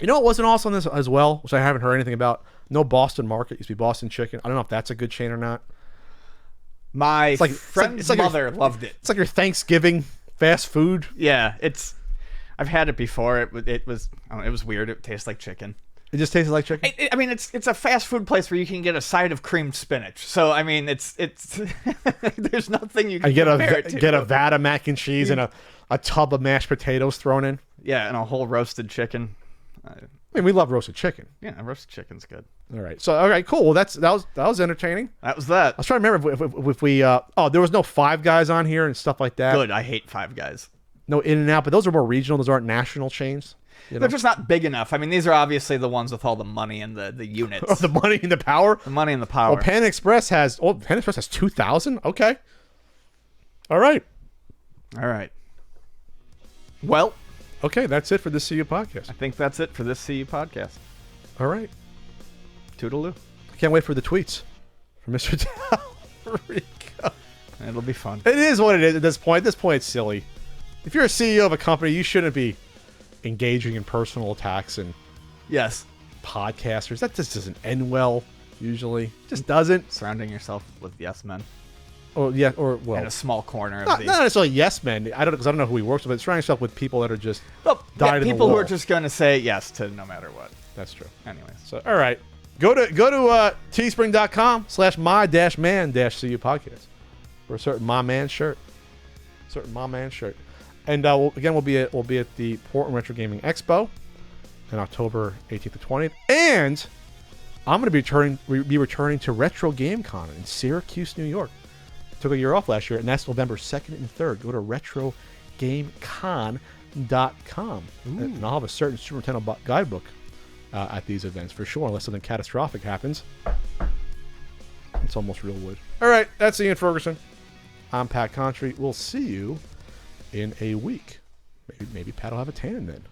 Speaker 1: You know what wasn't also on this as well, which I haven't heard anything about. No Boston Market. It used to be Boston Chicken. I don't know if that's a good chain or not.
Speaker 2: My friend's mother loved it.
Speaker 1: It's like your Thanksgiving fast food.
Speaker 2: Yeah, I've had it before. It was weird. It tastes like chicken.
Speaker 1: It just tasted like chicken.
Speaker 2: I mean, it's a fast food place where you can get a side of creamed spinach. So I mean, it's there's nothing you can compare it to.
Speaker 1: Get a vat of mac and cheese and a tub of mashed potatoes thrown in.
Speaker 2: Yeah, and a whole roasted chicken.
Speaker 1: I mean, we love roasted chicken.
Speaker 2: Yeah, roasted chicken's good.
Speaker 1: All right, cool. Well, that was entertaining.
Speaker 2: That was that.
Speaker 1: I was trying to remember if we there was no Five Guys on here and stuff like that.
Speaker 2: Good. I hate Five Guys.
Speaker 1: No In-N-Out, but those are more regional. Those aren't national chains.
Speaker 2: They're just not big enough. I mean, these are obviously the ones with all the money and the units.
Speaker 1: Oh, the money and the power.
Speaker 2: The money and the power.
Speaker 1: Well, Panda Express has 2,000. Okay. All right.
Speaker 2: Well,
Speaker 1: okay, that's it for this CU podcast.
Speaker 2: I think that's it for this CU podcast.
Speaker 1: All right.
Speaker 2: Toodaloo.
Speaker 1: I can't wait for the tweets from Mr. Talrico.
Speaker 2: It'll be fun.
Speaker 1: It is what it is at this point. At this point, it's silly. If you're a CEO of a company, you shouldn't be engaging in personal attacks and
Speaker 2: Yes.
Speaker 1: podcasters. That just doesn't end well, usually. Just doesn't.
Speaker 2: Surrounding yourself with yes men.
Speaker 1: In
Speaker 2: In a small corner of
Speaker 1: not necessarily yes men. I don't know who he works with, but surrounding yourself with people that are just dyed in the
Speaker 2: people who
Speaker 1: wool.
Speaker 2: are just going to say yes to no matter what.
Speaker 1: That's true.
Speaker 2: Anyways.
Speaker 1: So, all right. Go to teespring.com/my-man-cu podcast for a certain My Man shirt. And we'll be at the Portland Retro Gaming Expo on October 18th to 20th. And I'm going to be returning to Retro Game Con in Syracuse, New York. Took a year off last year, and that's November 2nd and 3rd. Go to retrogamecon.com. And I'll have a certain Super Nintendo guidebook at these events for sure, unless something catastrophic happens. It's almost real wood. All right, that's Ian Ferguson. I'm Pat Contry. We'll see you in a week. Maybe Pat will have a tan then.